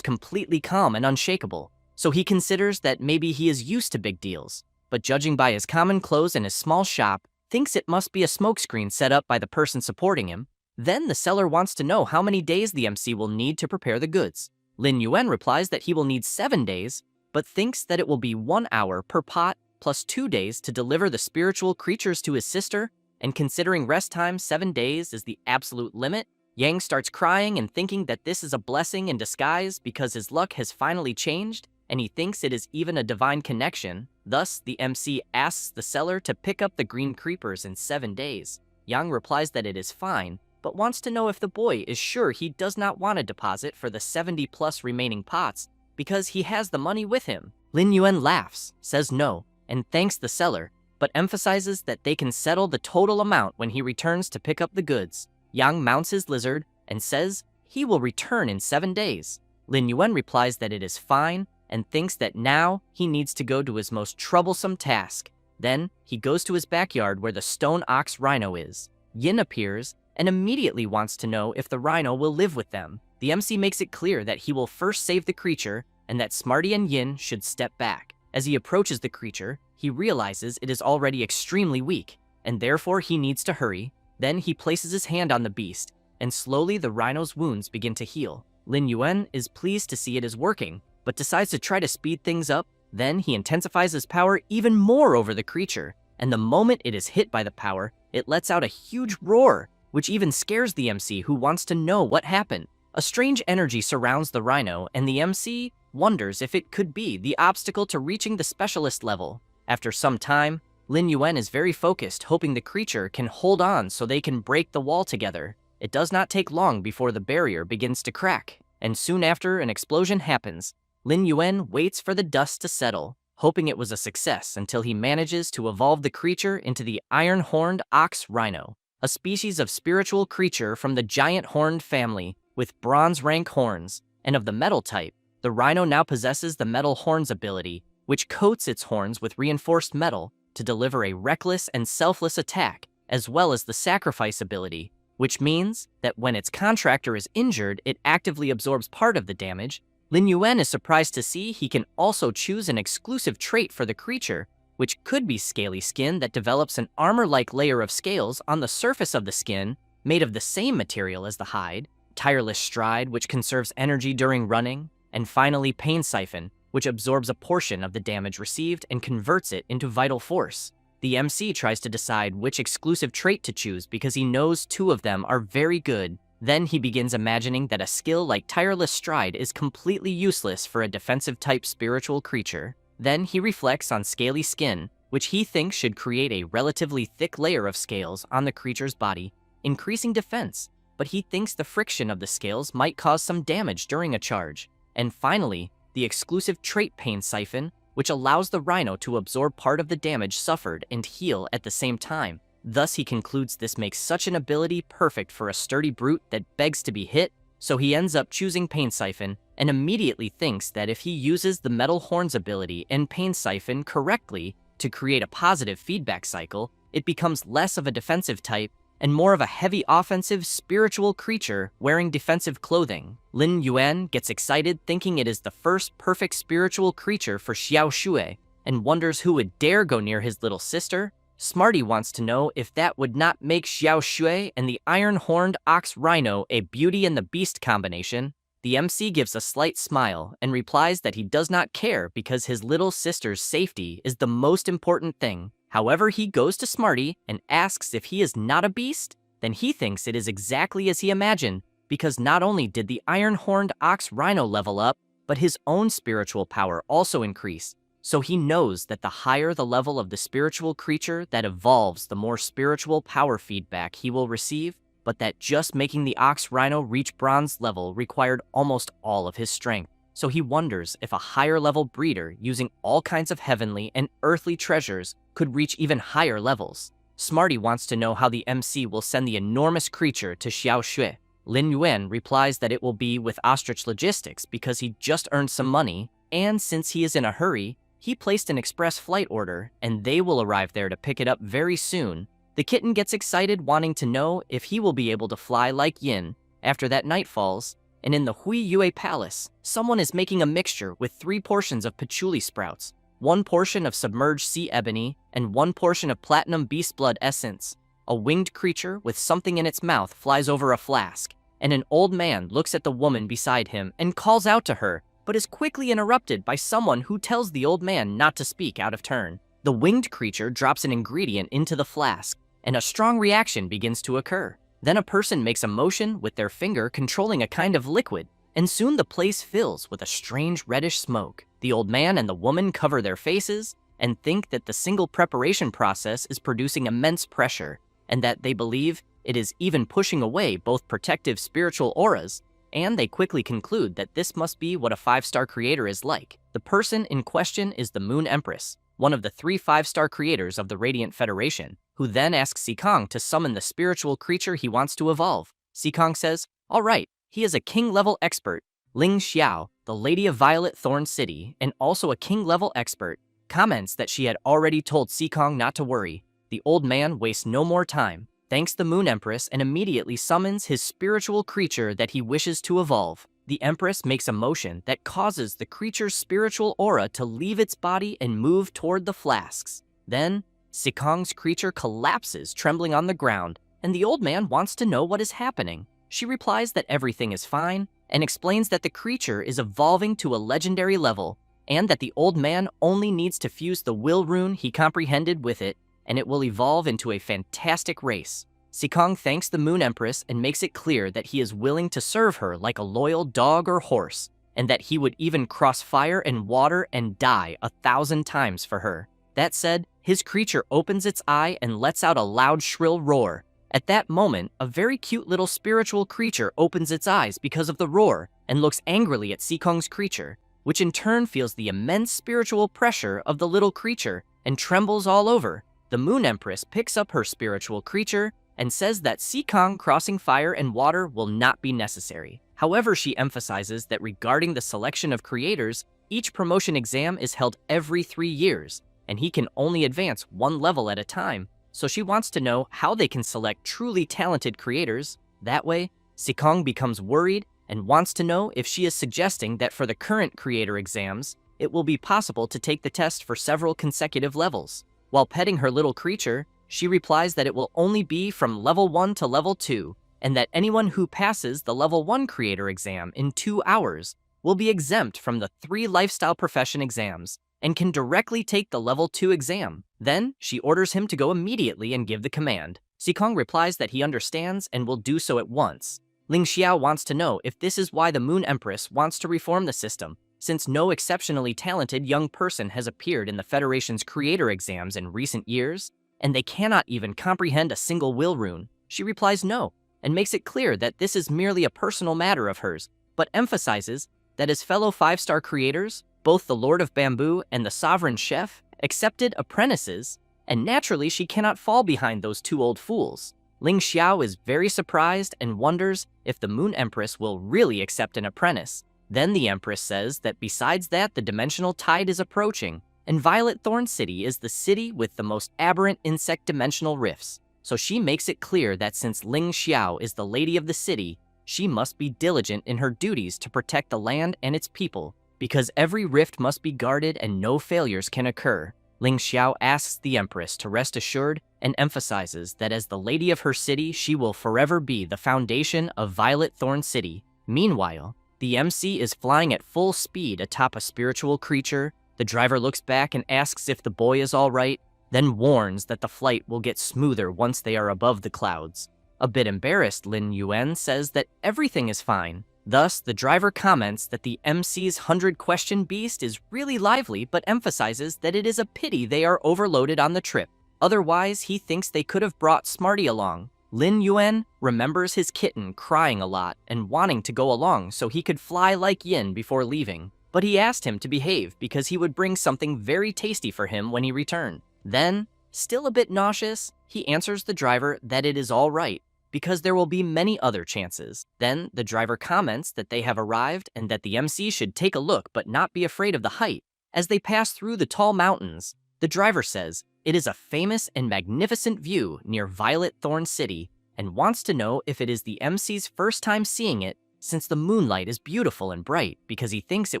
completely calm and unshakable, so he considers that maybe he is used to big deals. But judging by his common clothes and his small shop, thinks it must be a smokescreen set up by the person supporting him. Then the seller wants to know how many days the MC will need to prepare the goods. Lin Yuan replies that he will need 7 days, but thinks that it will be 1 hour per pot plus 2 days to deliver the spiritual creatures to his sister, and considering rest time 7 days is the absolute limit, Yang starts crying and thinking that this is a blessing in disguise because his luck has finally changed, and he thinks it is even a divine connection. Thus, the MC asks the seller to pick up the green creepers in 7 days. Yang replies that it is fine, but wants to know if the boy is sure he does not want a deposit for the 70+ remaining pots because he has the money with him. Lin Yuan laughs, says no, and thanks the seller, but emphasizes that they can settle the total amount when he returns to pick up the goods. Yang mounts his lizard and says he will return in 7 days. Lin Yuan replies that it is fine and thinks that now he needs to go to his most troublesome task. Then he goes to his backyard where the stone ox rhino is. Yin appears and immediately wants to know if the rhino will live with them. The MC makes it clear that he will first save the creature and that Smarty and Yin should step back. As he approaches the creature, he realizes it is already extremely weak, and therefore he needs to hurry. Then he places his hand on the beast, and slowly the rhino's wounds begin to heal. Lin Yuan is pleased to see it is working, but decides to try to speed things up. Then he intensifies his power even more over the creature, and the moment it is hit by the power, it lets out a huge roar, which even scares the MC, who wants to know what happened. A strange energy surrounds the rhino, and the MC wonders if it could be the obstacle to reaching the specialist level. After some time, Lin Yuan is very focused, hoping the creature can hold on so they can break the wall together. It does not take long before the barrier begins to crack, and soon after an explosion happens. Lin Yuan waits for the dust to settle, hoping it was a success until he manages to evolve the creature into the iron-horned ox rhino, a species of spiritual creature from the giant horned family with bronze rank horns, and of the metal type. The rhino now possesses the metal horns ability, which coats its horns with reinforced metal to deliver a reckless and selfless attack, as well as the sacrifice ability, which means that when its contractor is injured, it actively absorbs part of the damage. Lin Yuan is surprised to see he can also choose an exclusive trait for the creature, which could be scaly skin that develops an armor-like layer of scales on the surface of the skin, made of the same material as the hide, tireless stride, which conserves energy during running, and finally pain siphon, which absorbs a portion of the damage received and converts it into vital force. The MC tries to decide which exclusive trait to choose because he knows 2 of them are very good. Then he begins imagining that a skill like tireless stride is completely useless for a defensive-type spiritual creature. Then he reflects on scaly skin, which he thinks should create a relatively thick layer of scales on the creature's body, increasing defense, but he thinks the friction of the scales might cause some damage during a charge. And finally, the exclusive trait pain siphon, which allows the rhino to absorb part of the damage suffered and heal at the same time. Thus he concludes this makes such an ability perfect for a sturdy brute that begs to be hit, so he ends up choosing pain siphon and immediately thinks that if he uses the metal horns ability and pain siphon correctly to create a positive feedback cycle, it becomes less of a defensive type and more of a heavy offensive spiritual creature wearing defensive clothing. Lin Yuan gets excited thinking it is the first perfect spiritual creature for Xiao Shui and wonders who would dare go near his little sister. Smarty wants to know if that would not make Xiao Shui and the iron-horned ox rhino a Beauty and the Beast combination. The MC gives a slight smile and replies that he does not care because his little sister's safety is the most important thing. However, he goes to Smarty and asks if he is not a beast. Then he thinks it is exactly as he imagined, because not only did the iron-horned ox rhino level up, but his own spiritual power also increased. So he knows that the higher the level of the spiritual creature that evolves, the more spiritual power feedback he will receive, but that just making the ox rhino reach bronze level required almost all of his strength. So he wonders if a higher level breeder using all kinds of heavenly and earthly treasures could reach even higher levels. Smarty wants to know how the MC will send the enormous creature to Xiao Shui. Lin Yuan replies that it will be with Ostrich Logistics because he just earned some money, and since he is in a hurry, he placed an express flight order, and they will arrive there to pick it up very soon. The kitten gets excited, wanting to know if he will be able to fly like Yin after that night falls, and in the Hui Yue Palace, someone is making a mixture with 3 portions of patchouli sprouts, 1 portion of submerged sea ebony, and 1 portion of platinum beast blood essence. A winged creature with something in its mouth flies over a flask, and an old man looks at the woman beside him and calls out to her, but is quickly interrupted by someone who tells the old man not to speak out of turn. The winged creature drops an ingredient into the flask, and a strong reaction begins to occur. Then a person makes a motion with their finger controlling a kind of liquid, and soon the place fills with a strange reddish smoke. The old man and the woman cover their faces and think that the single preparation process is producing immense pressure, and that they believe it is even pushing away both protective spiritual auras, and they quickly conclude that this must be what a 5-star creator is like. The person in question is the Moon Empress, one of the 3 5-star creators of the Radiant Federation, who then asks Sikong to summon the spiritual creature he wants to evolve. Sikong says, "All right, he is a king-level expert." Ling Xiao, the Lady of Violet Thorn City, and also a king-level expert, comments that she had already told Sikong not to worry. The old man wastes no more time, thanks the Moon Empress, and immediately summons his spiritual creature that he wishes to evolve. The Empress makes a motion that causes the creature's spiritual aura to leave its body and move toward the flasks. Then, Sikong's creature collapses, trembling on the ground, and the old man wants to know what is happening. She replies that everything is fine, and explains that the creature is evolving to a legendary level, and that the old man only needs to fuse the will rune he comprehended with it, and it will evolve into a fantastic race. Sikong thanks the Moon Empress and makes it clear that he is willing to serve her like a loyal dog or horse, and that he would even cross fire and water and die 1,000 times for her. That said, his creature opens its eye and lets out a loud, shrill roar. At that moment, a very cute little spiritual creature opens its eyes because of the roar and looks angrily at Sikong's creature, which in turn feels the immense spiritual pressure of the little creature and trembles all over. The Moon Empress picks up her spiritual creature and says that Sikong crossing fire and water will not be necessary. However, she emphasizes that regarding the selection of creators, each promotion exam is held every 3 years, and he can only advance 1 level at a time, so she wants to know how they can select truly talented creators. That way, Sikong becomes worried and wants to know if she is suggesting that for the current creator exams, it will be possible to take the test for several consecutive levels. While petting her little creature, she replies that it will only be from level 1 to level 2, and that anyone who passes the level 1 creator exam in 2 hours will be exempt from the 3 lifestyle profession exams and can directly take the level 2 exam. Then, she orders him to go immediately and give the command. Sikong replies that he understands and will do so at once. Ling Xiao wants to know if this is why the Moon Empress wants to reform the system, since no exceptionally talented young person has appeared in the Federation's creator exams in recent years, and they cannot even comprehend a single will rune. She replies no, and makes it clear that this is merely a personal matter of hers, but emphasizes that as fellow 5-star creators, both the Lord of Bamboo and the Sovereign Chef accepted apprentices, and naturally she cannot fall behind those 2 old fools. Ling Xiao is very surprised and wonders if the Moon Empress will really accept an apprentice. Then the Empress says that besides that, the dimensional tide is approaching, and Violet Thorn City is the city with the most aberrant insect dimensional rifts. So she makes it clear that since Ling Xiao is the lady of the city, she must be diligent in her duties to protect the land and its people, because every rift must be guarded and no failures can occur. Ling Xiao asks the Empress to rest assured and emphasizes that as the lady of her city, she will forever be the foundation of Violet Thorn City. Meanwhile, the MC is flying at full speed atop a spiritual creature. The driver looks back and asks if the boy is all right, then warns that the flight will get smoother once they are above the clouds. A bit embarrassed, Lin Yuan says that everything is fine. Thus, the driver comments that the MC's 100-question beast is really lively, but emphasizes that it is a pity they are overloaded on the trip. Otherwise, he thinks they could have brought Smarty along. Lin Yuan remembers his kitten crying a lot and wanting to go along so he could fly like Yin before leaving, but he asked him to behave because he would bring something very tasty for him when he returned. Then, still a bit nauseous, he answers the driver that it is all right, because there will be many other chances. Then the driver comments that they have arrived and that the MC should take a look but not be afraid of the height. As they pass through the tall mountains, the driver says it is a famous and magnificent view near Violet Thorn City and wants to know if it is the MC's first time seeing it, since the moonlight is beautiful and bright, because he thinks it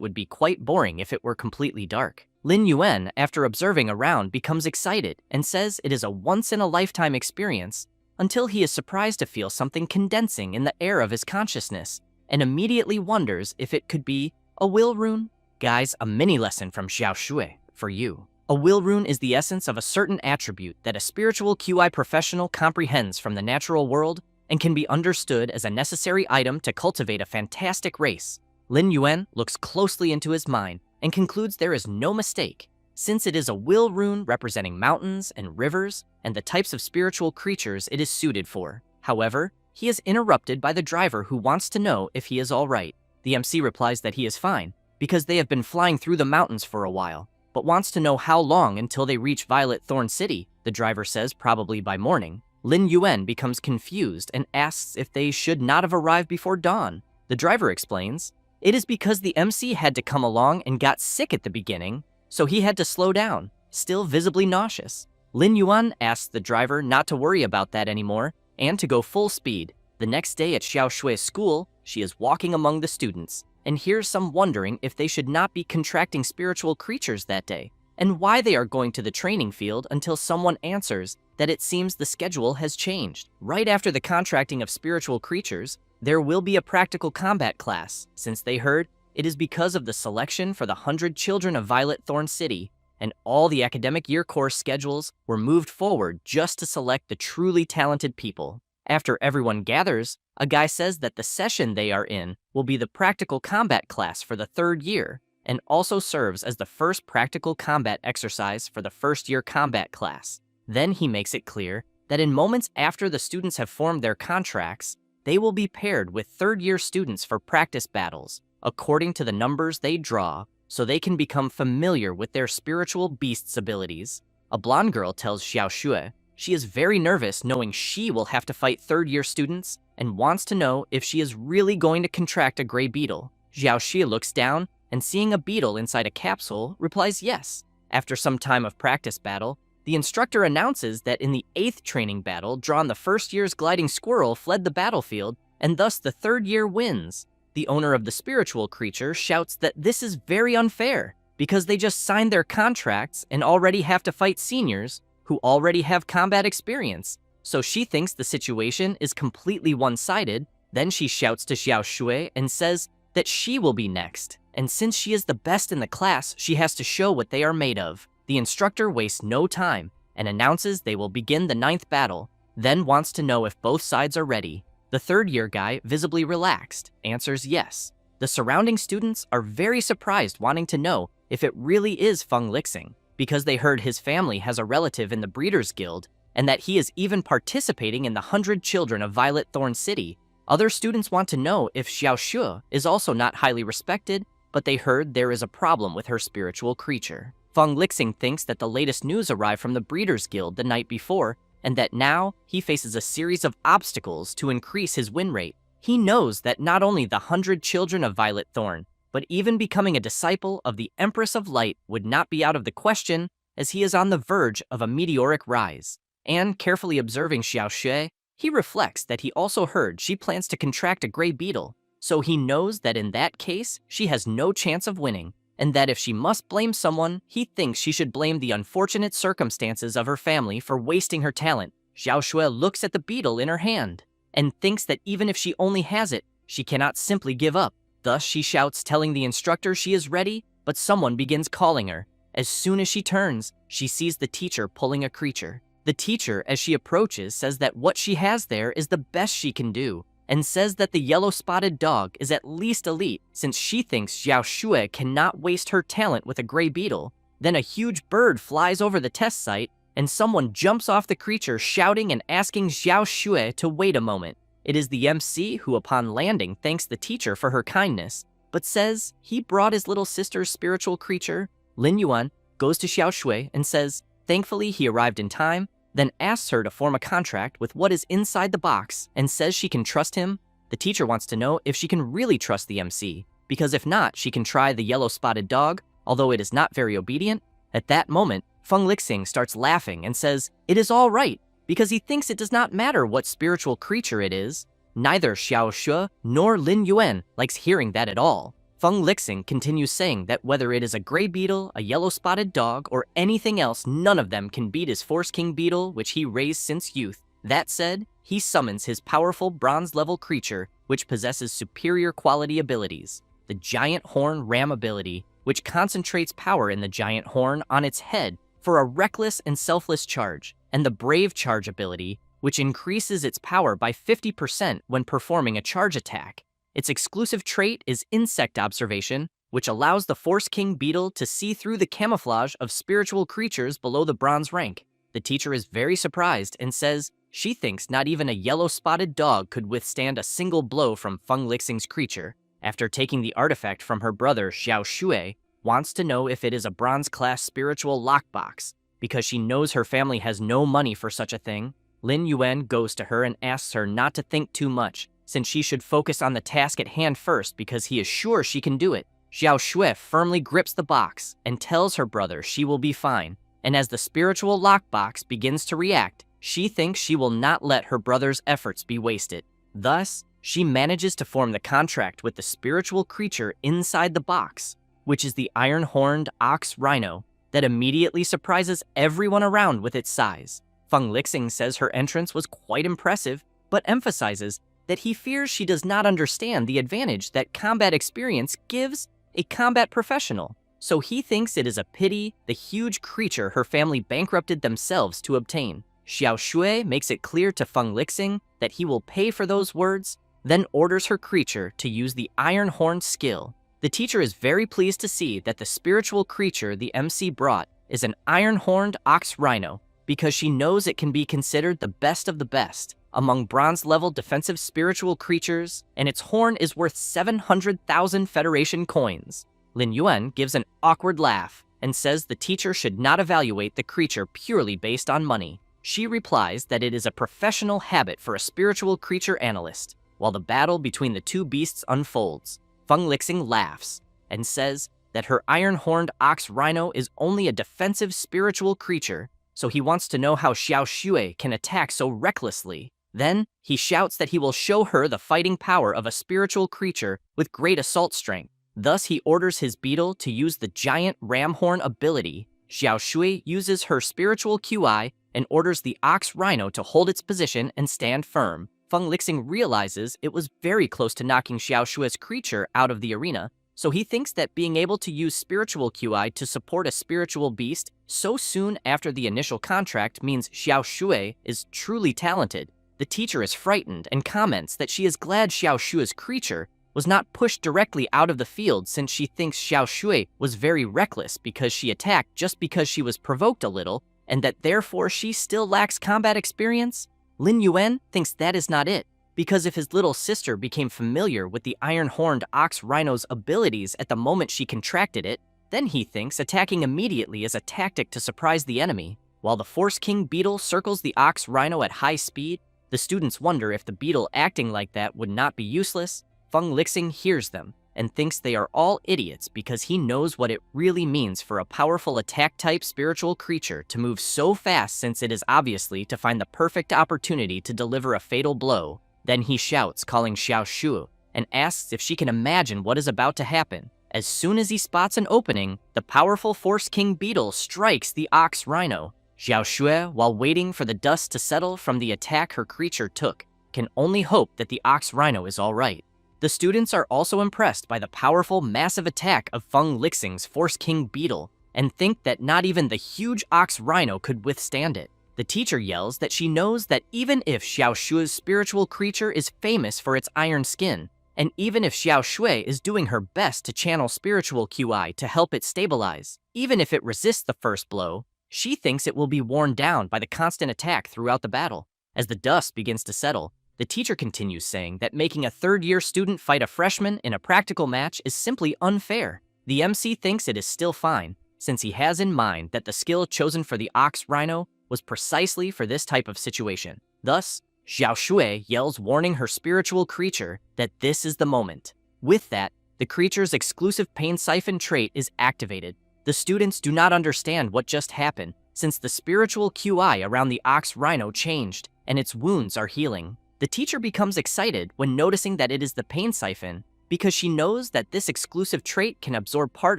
would be quite boring if it were completely dark. Lin Yuan, after observing around, becomes excited and says it is a once-in-a-lifetime experience until he is surprised to feel something condensing in the air of his consciousness and immediately wonders if it could be a will rune. Guys, a mini lesson from Xiao Shui for you. A will rune is the essence of a certain attribute that a spiritual QI professional comprehends from the natural world and can be understood as a necessary item to cultivate a fantastic race. Lin Yuan looks closely into his mind and concludes there is no mistake, since it is a will rune representing mountains and rivers and the types of spiritual creatures it is suited for. However, he is interrupted by the driver who wants to know if he is all right. The MC replies that he is fine, because they have been flying through the mountains for a while, but wants to know how long until they reach Violet Thorn City. The driver says probably by morning. Lin Yuan becomes confused and asks if they should not have arrived before dawn. The driver explains, it is because the MC had to come along and got sick at the beginning, so he had to slow down, still visibly nauseous. Lin Yuan asks the driver not to worry about that anymore and to go full speed. The next day at Xiao Shui's school, she is walking among the students and hears some wondering if they should not be contracting spiritual creatures that day and why they are going to the training field until someone answers that it seems the schedule has changed. Right after the contracting of spiritual creatures, there will be a practical combat class, since they heard it is because of the selection for the 100 children of Violet Thorn City, and all the academic year course schedules were moved forward just to select the truly talented people. After everyone gathers, a guy says that the session they are in will be the practical combat class for the 3rd year, and also serves as the first practical combat exercise for the 1st year combat class. Then he makes it clear that in moments after the students have formed their contracts, they will be paired with 3rd year students for practice battles, according to the numbers they draw, so they can become familiar with their spiritual beasts' abilities. A blonde girl tells Xiao Shui she is very nervous knowing she will have to fight 3rd year students and wants to know if she is really going to contract a gray beetle. Xiao Shui looks down and seeing a beetle inside a capsule, replies yes. After some time of practice battle, the instructor announces that in the 8th training battle drawn, the 1st year's gliding squirrel fled the battlefield, and thus the 3rd year wins. The owner of the spiritual creature shouts that this is very unfair, because they just signed their contracts and already have to fight seniors who already have combat experience. So she thinks the situation is completely one-sided. Then she shouts to Xiao Shui and says that she will be next, and since she is the best in the class, she has to show what they are made of. The instructor wastes no time and announces they will begin the 9th battle, then wants to know if both sides are ready. The 3rd year guy, visibly relaxed, answers yes. The surrounding students are very surprised, wanting to know if it really is Feng Lixing, because they heard his family has a relative in the Breeders' Guild and that he is even participating in the 100 children of Violet Thorn City. Other students want to know if Xiao Shui is also not highly respected, but they heard there is a problem with her spiritual creature. Feng Lixing thinks that the latest news arrived from the Breeders' Guild the night before, and that now he faces a series of obstacles to increase his win rate. He knows that not only the 100 children of Violet Thorn, but even becoming a disciple of the Empress of Light would not be out of the question, as he is on the verge of a meteoric rise. And carefully observing Xiao Shui, he reflects that he also heard she plans to contract a gray beetle, so he knows that in that case, she has no chance of winning, and that if she must blame someone, he thinks she should blame the unfortunate circumstances of her family for wasting her talent. Xiao Shui looks at the beetle in her hand and thinks that even if she only has it, she cannot simply give up. Thus she shouts, telling the instructor she is ready, but someone begins calling her. As soon as she turns, she sees the teacher pulling a creature. The teacher, as she approaches, says that what she has there is the best she can do, and says that the yellow-spotted dog is at least elite, since she thinks Xiao Shui cannot waste her talent with a gray beetle. Then a huge bird flies over the test site, and someone jumps off the creature shouting and asking Xiao Shui to wait a moment. It is the MC who, upon landing, thanks the teacher for her kindness, but says he brought his little sister's spiritual creature. Lin Yuan goes to Xiao Shui and says, thankfully he arrived in time. then asks her to form a contract with what is inside the box and says she can trust him. The teacher wants to know if she can really trust the MC, because if not, she can try the yellow-spotted dog, although it is not very obedient. At that moment, Feng Lixing starts laughing and says it is all right, because he thinks it does not matter what spiritual creature it is. Neither Xiao Shu nor Lin Yuan likes hearing that at all. Feng Lixing continues saying that whether it is a gray beetle, a yellow-spotted dog, or anything else, none of them can beat his Force King beetle, which he raised since youth. That said, he summons his powerful bronze-level creature, which possesses superior quality abilities. The Giant Horn Ram ability, which concentrates power in the giant horn on its head for a reckless and selfless charge, and the Brave Charge ability, which increases its power by 50% when performing a charge attack. Its exclusive trait is Insect Observation, which allows the Force King beetle to see through the camouflage of spiritual creatures below the bronze rank. The teacher is very surprised and says she thinks not even a yellow-spotted dog could withstand a single blow from Feng Lixing's creature. After taking the artifact from her brother Xiao Shui, wants to know if it is a bronze-class spiritual lockbox. Because she knows her family has no money for such a thing, Lin Yuan goes to her and asks her not to think too much, since she should focus on the task at hand first because he is sure she can do it. Xiao Shui firmly grips the box and tells her brother she will be fine, and as the spiritual lockbox begins to react, she thinks she will not let her brother's efforts be wasted. Thus, she manages to form the contract with the spiritual creature inside the box, which is the iron-horned ox rhino that immediately surprises everyone around with its size. Feng Lixing says her entrance was quite impressive, but emphasizes that he fears she does not understand the advantage that combat experience gives a combat professional. So he thinks it is a pity the huge creature her family bankrupted themselves to obtain. Xiao Shui makes it clear to Feng Lixing that he will pay for those words, then orders her creature to use the Iron Horn skill. The teacher is very pleased to see that the spiritual creature the MC brought is an iron-horned ox rhino, because she knows it can be considered the best of the best among bronze-level defensive spiritual creatures, and its horn is worth 700,000 Federation coins. Lin Yuan gives an awkward laugh and says the teacher should not evaluate the creature purely based on money. She replies that it is a professional habit for a spiritual creature analyst. While the battle between the two beasts unfolds, Feng Lixing laughs and says that her iron-horned ox rhino is only a defensive spiritual creature, so he wants to know how Xiao Shui can attack so recklessly. Then, he shouts that he will show her the fighting power of a spiritual creature with great assault strength. Thus, he orders his beetle to use the giant ram horn ability. Xiao Shui uses her spiritual QI and orders the ox rhino to hold its position and stand firm. Feng Lixing realizes it was very close to knocking Xiao Shui's creature out of the arena, so he thinks that being able to use spiritual QI to support a spiritual beast so soon after the initial contract means Xiao Shui is truly talented. The teacher is frightened and comments that she is glad Xiao Shui's creature was not pushed directly out of the field, since she thinks Xiao Shui was very reckless because she attacked just because she was provoked a little, and that therefore she still lacks combat experience. Lin Yuan thinks that is not it, because if his little sister became familiar with the iron-horned ox rhino's abilities at the moment she contracted it, then he thinks attacking immediately is a tactic to surprise the enemy. While the Force King beetle circles the ox rhino at high speed, the students wonder if the beetle acting like that would not be useless. Feng Lixing hears them and thinks they are all idiots because he knows what it really means for a powerful attack-type spiritual creature to move so fast, since it is obviously to find the perfect opportunity to deliver a fatal blow. Then he shouts, calling Xiao Shu, and asks if she can imagine what is about to happen. As soon as he spots an opening, the powerful Force King beetle strikes the ox rhino. Xiao Shui, while waiting for the dust to settle from the attack her creature took, can only hope that the ox rhino is all right. The students are also impressed by the powerful, massive attack of Feng Lixing's Force King beetle and think that not even the huge ox rhino could withstand it. The teacher yells that she knows that even if Xiao Shui's spiritual creature is famous for its iron skin, and even if Xiao Shui is doing her best to channel spiritual QI to help it stabilize, even if it resists the first blow, she thinks it will be worn down by the constant attack throughout the battle. As the dust begins to settle, the teacher continues saying that making a third-year student fight a freshman in a practical match is simply unfair. The MC thinks it is still fine, since he has in mind that the skill chosen for the ox rhino was precisely for this type of situation. Thus, Xiao Shui yells, warning her spiritual creature that this is the moment. With that, the creature's exclusive pain siphon trait is activated. The students do not understand what just happened, since the spiritual QI around the ox rhino changed, and its wounds are healing. The teacher becomes excited when noticing that it is the pain siphon, because she knows that this exclusive trait can absorb part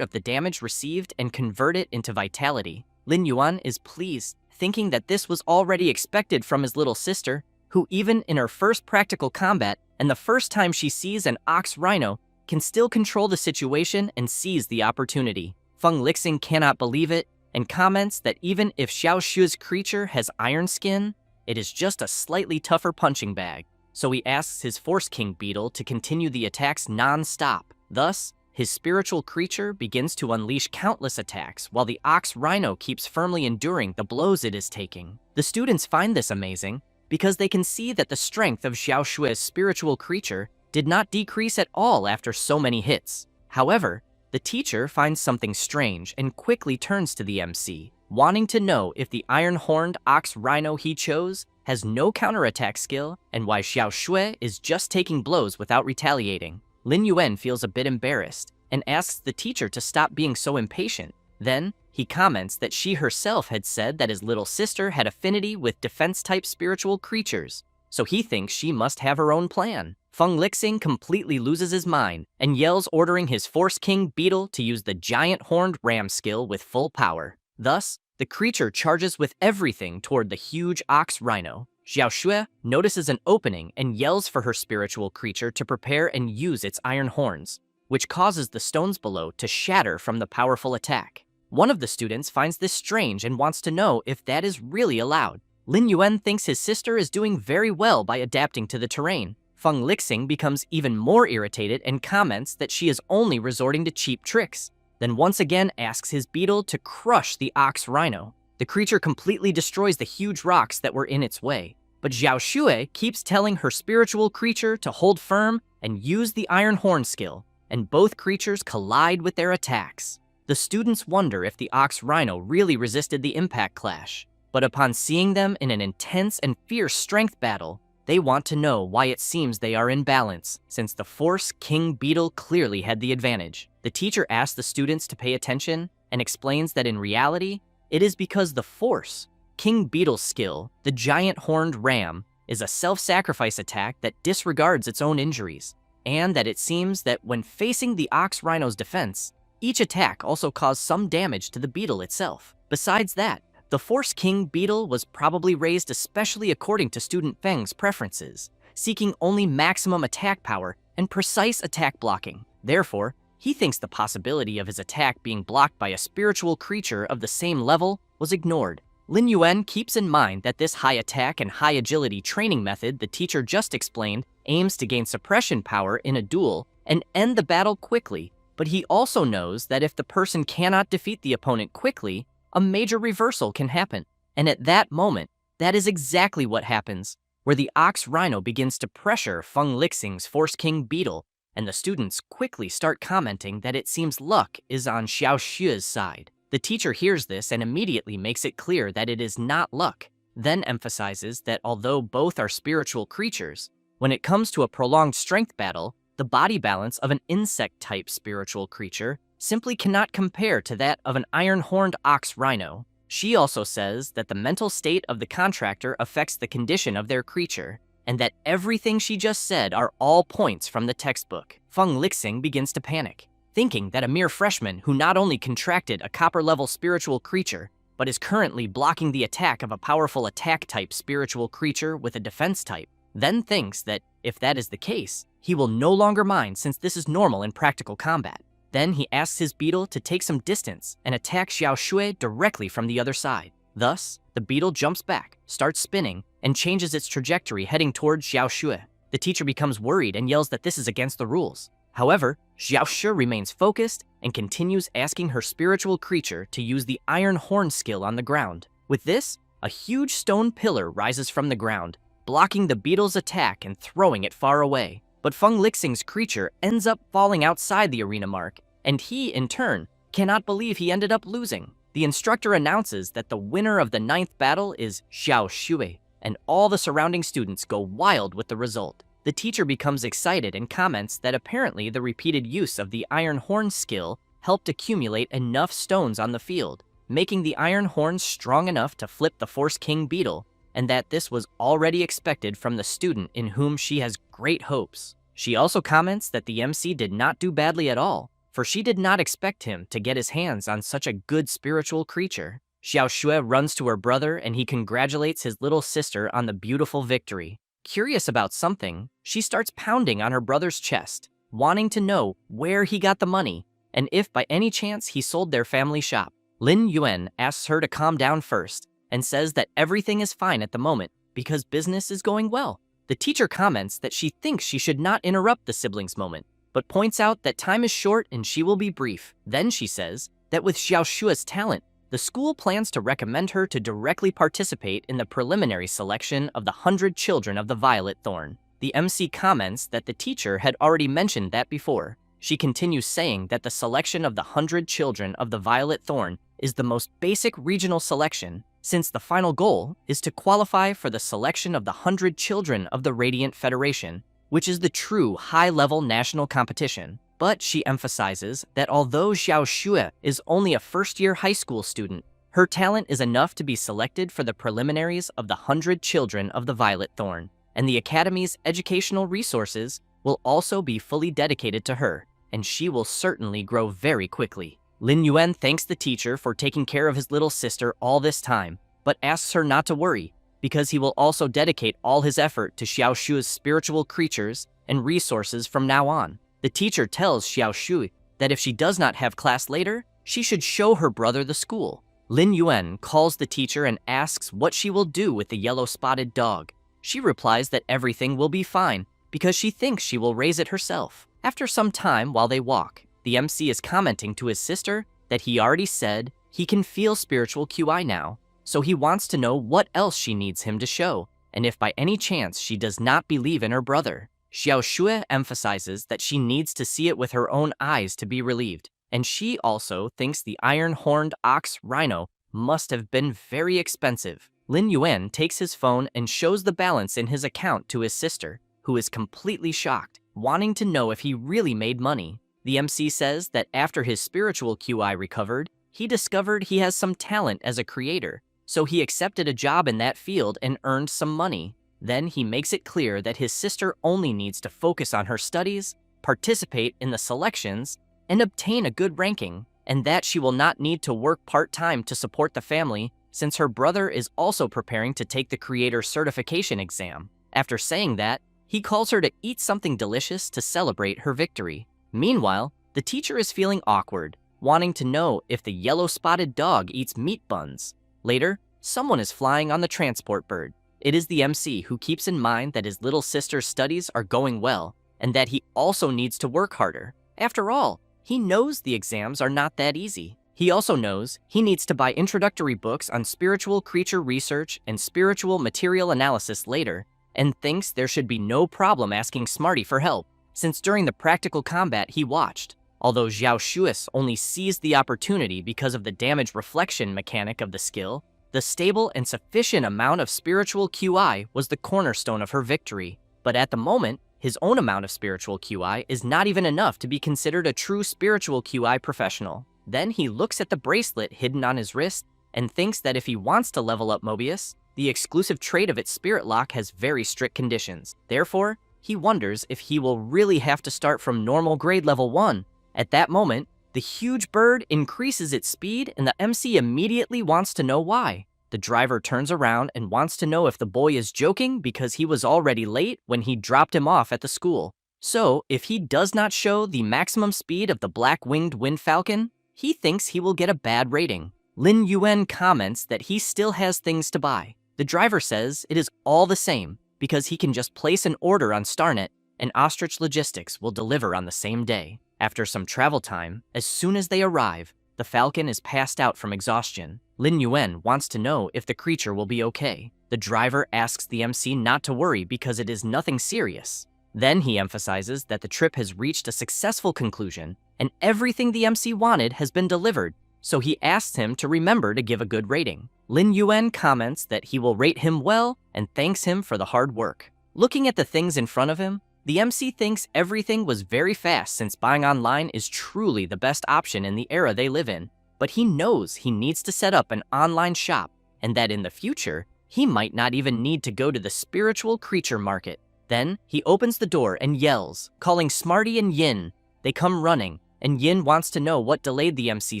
of the damage received and convert it into vitality. Lin Yuan is pleased, thinking that this was already expected from his little sister, who even in her first practical combat and the first time she sees an ox rhino, can still control the situation and seize the opportunity. Feng Lixing cannot believe it and comments that even if Xiao Shu's creature has iron skin, it is just a slightly tougher punching bag. So he asks his Force King beetle to continue the attacks non-stop. Thus, his spiritual creature begins to unleash countless attacks while the ox rhino keeps firmly enduring the blows it is taking. The students find this amazing because they can see that the strength of Xiao Shui's spiritual creature did not decrease at all after so many hits. However, the teacher finds something strange and quickly turns to the MC, wanting to know if the iron-horned ox rhino he chose has no counterattack skill and why Xiao Shui is just taking blows without retaliating. Lin Yuan feels a bit embarrassed and asks the teacher to stop being so impatient. Then, he comments that she herself had said that his little sister had affinity with defense-type spiritual creatures, so he thinks she must have her own plan. Feng Lixing completely loses his mind and yells, ordering his Force King beetle to use the giant horned ram skill with full power. Thus, the creature charges with everything toward the huge ox rhino. Xiao Shui notices an opening and yells for her spiritual creature to prepare and use its iron horns, which causes the stones below to shatter from the powerful attack. One of the students finds this strange and wants to know if that is really allowed. Lin Yuan thinks his sister is doing very well by adapting to the terrain. Feng Lixing becomes even more irritated and comments that she is only resorting to cheap tricks, then once again asks his beetle to crush the ox rhino. The creature completely destroys the huge rocks that were in its way, but Xiao Shui keeps telling her spiritual creature to hold firm and use the iron horn skill, and both creatures collide with their attacks. The students wonder if the ox rhino really resisted the impact clash, but upon seeing them in an intense and fierce strength battle, they want to know why it seems they are in balance, since the Force King beetle clearly had the advantage. The teacher asks the students to pay attention and explains that in reality, it is because the Force King beetle's skill, the giant horned ram, is a self-sacrifice attack that disregards its own injuries, and that it seems that when facing the ox rhino's defense, each attack also caused some damage to the beetle itself. Besides that, the Force King beetle was probably raised especially according to student Feng's preferences, seeking only maximum attack power and precise attack blocking. Therefore, he thinks the possibility of his attack being blocked by a spiritual creature of the same level was ignored. Lin Yuan keeps in mind that this high attack and high agility training method the teacher just explained aims to gain suppression power in a duel and end the battle quickly, but he also knows that if the person cannot defeat the opponent quickly, a major reversal can happen. And at that moment, that is exactly what happens, where the ox rhino begins to pressure Feng Lixing's Force King beetle, and the students quickly start commenting that it seems luck is on Xiao Shui's side. The teacher hears this and immediately makes it clear that it is not luck, then emphasizes that although both are spiritual creatures, when it comes to a prolonged strength battle, the body balance of an insect-type spiritual creature simply cannot compare to that of an iron-horned ox rhino. She also says that the mental state of the contractor affects the condition of their creature, and that everything she just said are all points from the textbook. Feng Lixing begins to panic, thinking that a mere freshman who not only contracted a copper-level spiritual creature, but is currently blocking the attack of a powerful attack-type spiritual creature with a defense type, then thinks that if that is the case, he will no longer mind since this is normal in practical combat. Then he asks his beetle to take some distance and attack Xiao Shui directly from the other side. Thus, the beetle jumps back, starts spinning, and changes its trajectory heading towards Xiao Shui. The teacher becomes worried and yells that this is against the rules. However, Xiao Shui remains focused and continues asking her spiritual creature to use the iron horn skill on the ground. With this, a huge stone pillar rises from the ground, blocking the beetle's attack and throwing it far away. But Feng Lixing's creature ends up falling outside the arena mark, and he, in turn, cannot believe he ended up losing. the instructor announces that the winner of the 9th battle is Xiao Shui, and all the surrounding students go wild with the result. The teacher becomes excited and comments that apparently the repeated use of the iron horn skill helped accumulate enough stones on the field, making the iron horn strong enough to flip the Force King beetle, and that this was already expected from the student in whom she has great hopes. She also comments that the MC did not do badly at all, for she did not expect him to get his hands on such a good spiritual creature. Xiao Shui runs to her brother and he congratulates his little sister on the beautiful victory. Curious about something, she starts pounding on her brother's chest, wanting to know where he got the money and if by any chance he sold their family shop. Lin Yuan asks her to calm down first and says that everything is fine at the moment because business is going well. The teacher comments that she thinks she should not interrupt the siblings' moment, but points out that time is short and she will be brief. Then she says that with Xiao Shui's talent, the school plans to recommend her to directly participate in the preliminary selection of the 100 Children of the Violet Thorn. The MC comments that the teacher had already mentioned that before. She continues saying that the selection of the 100 Children of the Violet Thorn is the most basic regional selection, since the final goal is to qualify for the selection of the 100 Children of the Radiant Federation, which is the true high-level national competition. But she emphasizes that although Xiao Shui is only a first-year high school student, her talent is enough to be selected for the preliminaries of the 100 Children of the Violet Thorn, and the Academy's educational resources will also be fully dedicated to her, and she will certainly grow very quickly. Lin Yuan thanks the teacher for taking care of his little sister all this time, but asks her not to worry, because he will also dedicate all his effort to Xiao Shui's spiritual creatures and resources from now on. The teacher tells Xiao Shui that if she does not have class later, she should show her brother the school. Lin Yuan calls the teacher and asks what she will do with the yellow-spotted dog. She replies that everything will be fine because she thinks she will raise it herself. After some time while they walk, the MC is commenting to his sister that he already said he can feel spiritual QI now, so he wants to know what else she needs him to show, and if by any chance she does not believe in her brother. Xiao Shui emphasizes that she needs to see it with her own eyes to be relieved, and she also thinks the iron-horned ox rhino must have been very expensive. Lin Yuan takes his phone and shows the balance in his account to his sister, who is completely shocked, wanting to know if he really made money. The MC says that after his spiritual QI recovered, he discovered he has some talent as a creator, so he accepted a job in that field and earned some money. Then he makes it clear that his sister only needs to focus on her studies, participate in the selections, and obtain a good ranking, and that she will not need to work part-time to support the family since her brother is also preparing to take the creator certification exam. After saying that, he calls her to eat something delicious to celebrate her victory. Meanwhile, the teacher is feeling awkward, wanting to know if the yellow-spotted dog eats meat buns. Later, someone is flying on the transport bird. It is the MC who keeps in mind that his little sister's studies are going well and that he also needs to work harder. After all, he knows the exams are not that easy. He also knows he needs to buy introductory books on spiritual creature research and spiritual material analysis later, and thinks there should be no problem asking Smarty for help, since during the practical combat he watched, although Xiao Shui only seized the opportunity because of the damage reflection mechanic of the skill, the stable and sufficient amount of spiritual QI was the cornerstone of her victory. But at the moment, his own amount of spiritual QI is not even enough to be considered a true spiritual QI professional. Then he looks at the bracelet hidden on his wrist and thinks that if he wants to level up Mobius, the exclusive trait of its spirit lock has very strict conditions. Therefore, he wonders if he will really have to start from normal grade level 1. At that moment, the huge bird increases its speed and the MC immediately wants to know why. The driver turns around and wants to know if the boy is joking because he was already late when he dropped him off at the school. So, if he does not show the maximum speed of the black-winged wind falcon, he thinks he will get a bad rating. Lin Yuan comments that he still has things to buy. The driver says it is all the same because he can just place an order on Starnet and Ostrich Logistics will deliver on the same day. After some travel time, as soon as they arrive, the falcon is passed out from exhaustion. Lin Yuan wants to know if the creature will be okay. The driver asks the MC not to worry because it is nothing serious. Then he emphasizes that the trip has reached a successful conclusion and everything the MC wanted has been delivered, so he asks him to remember to give a good rating. Lin Yuan comments that he will rate him well and thanks him for the hard work. Looking at the things in front of him, the MC thinks everything was very fast since buying online is truly the best option in the era they live in. But he knows he needs to set up an online shop and that in the future, he might not even need to go to the spiritual creature market. Then he opens the door and yells, calling Smarty and Yin. They come running, and Yin wants to know what delayed the MC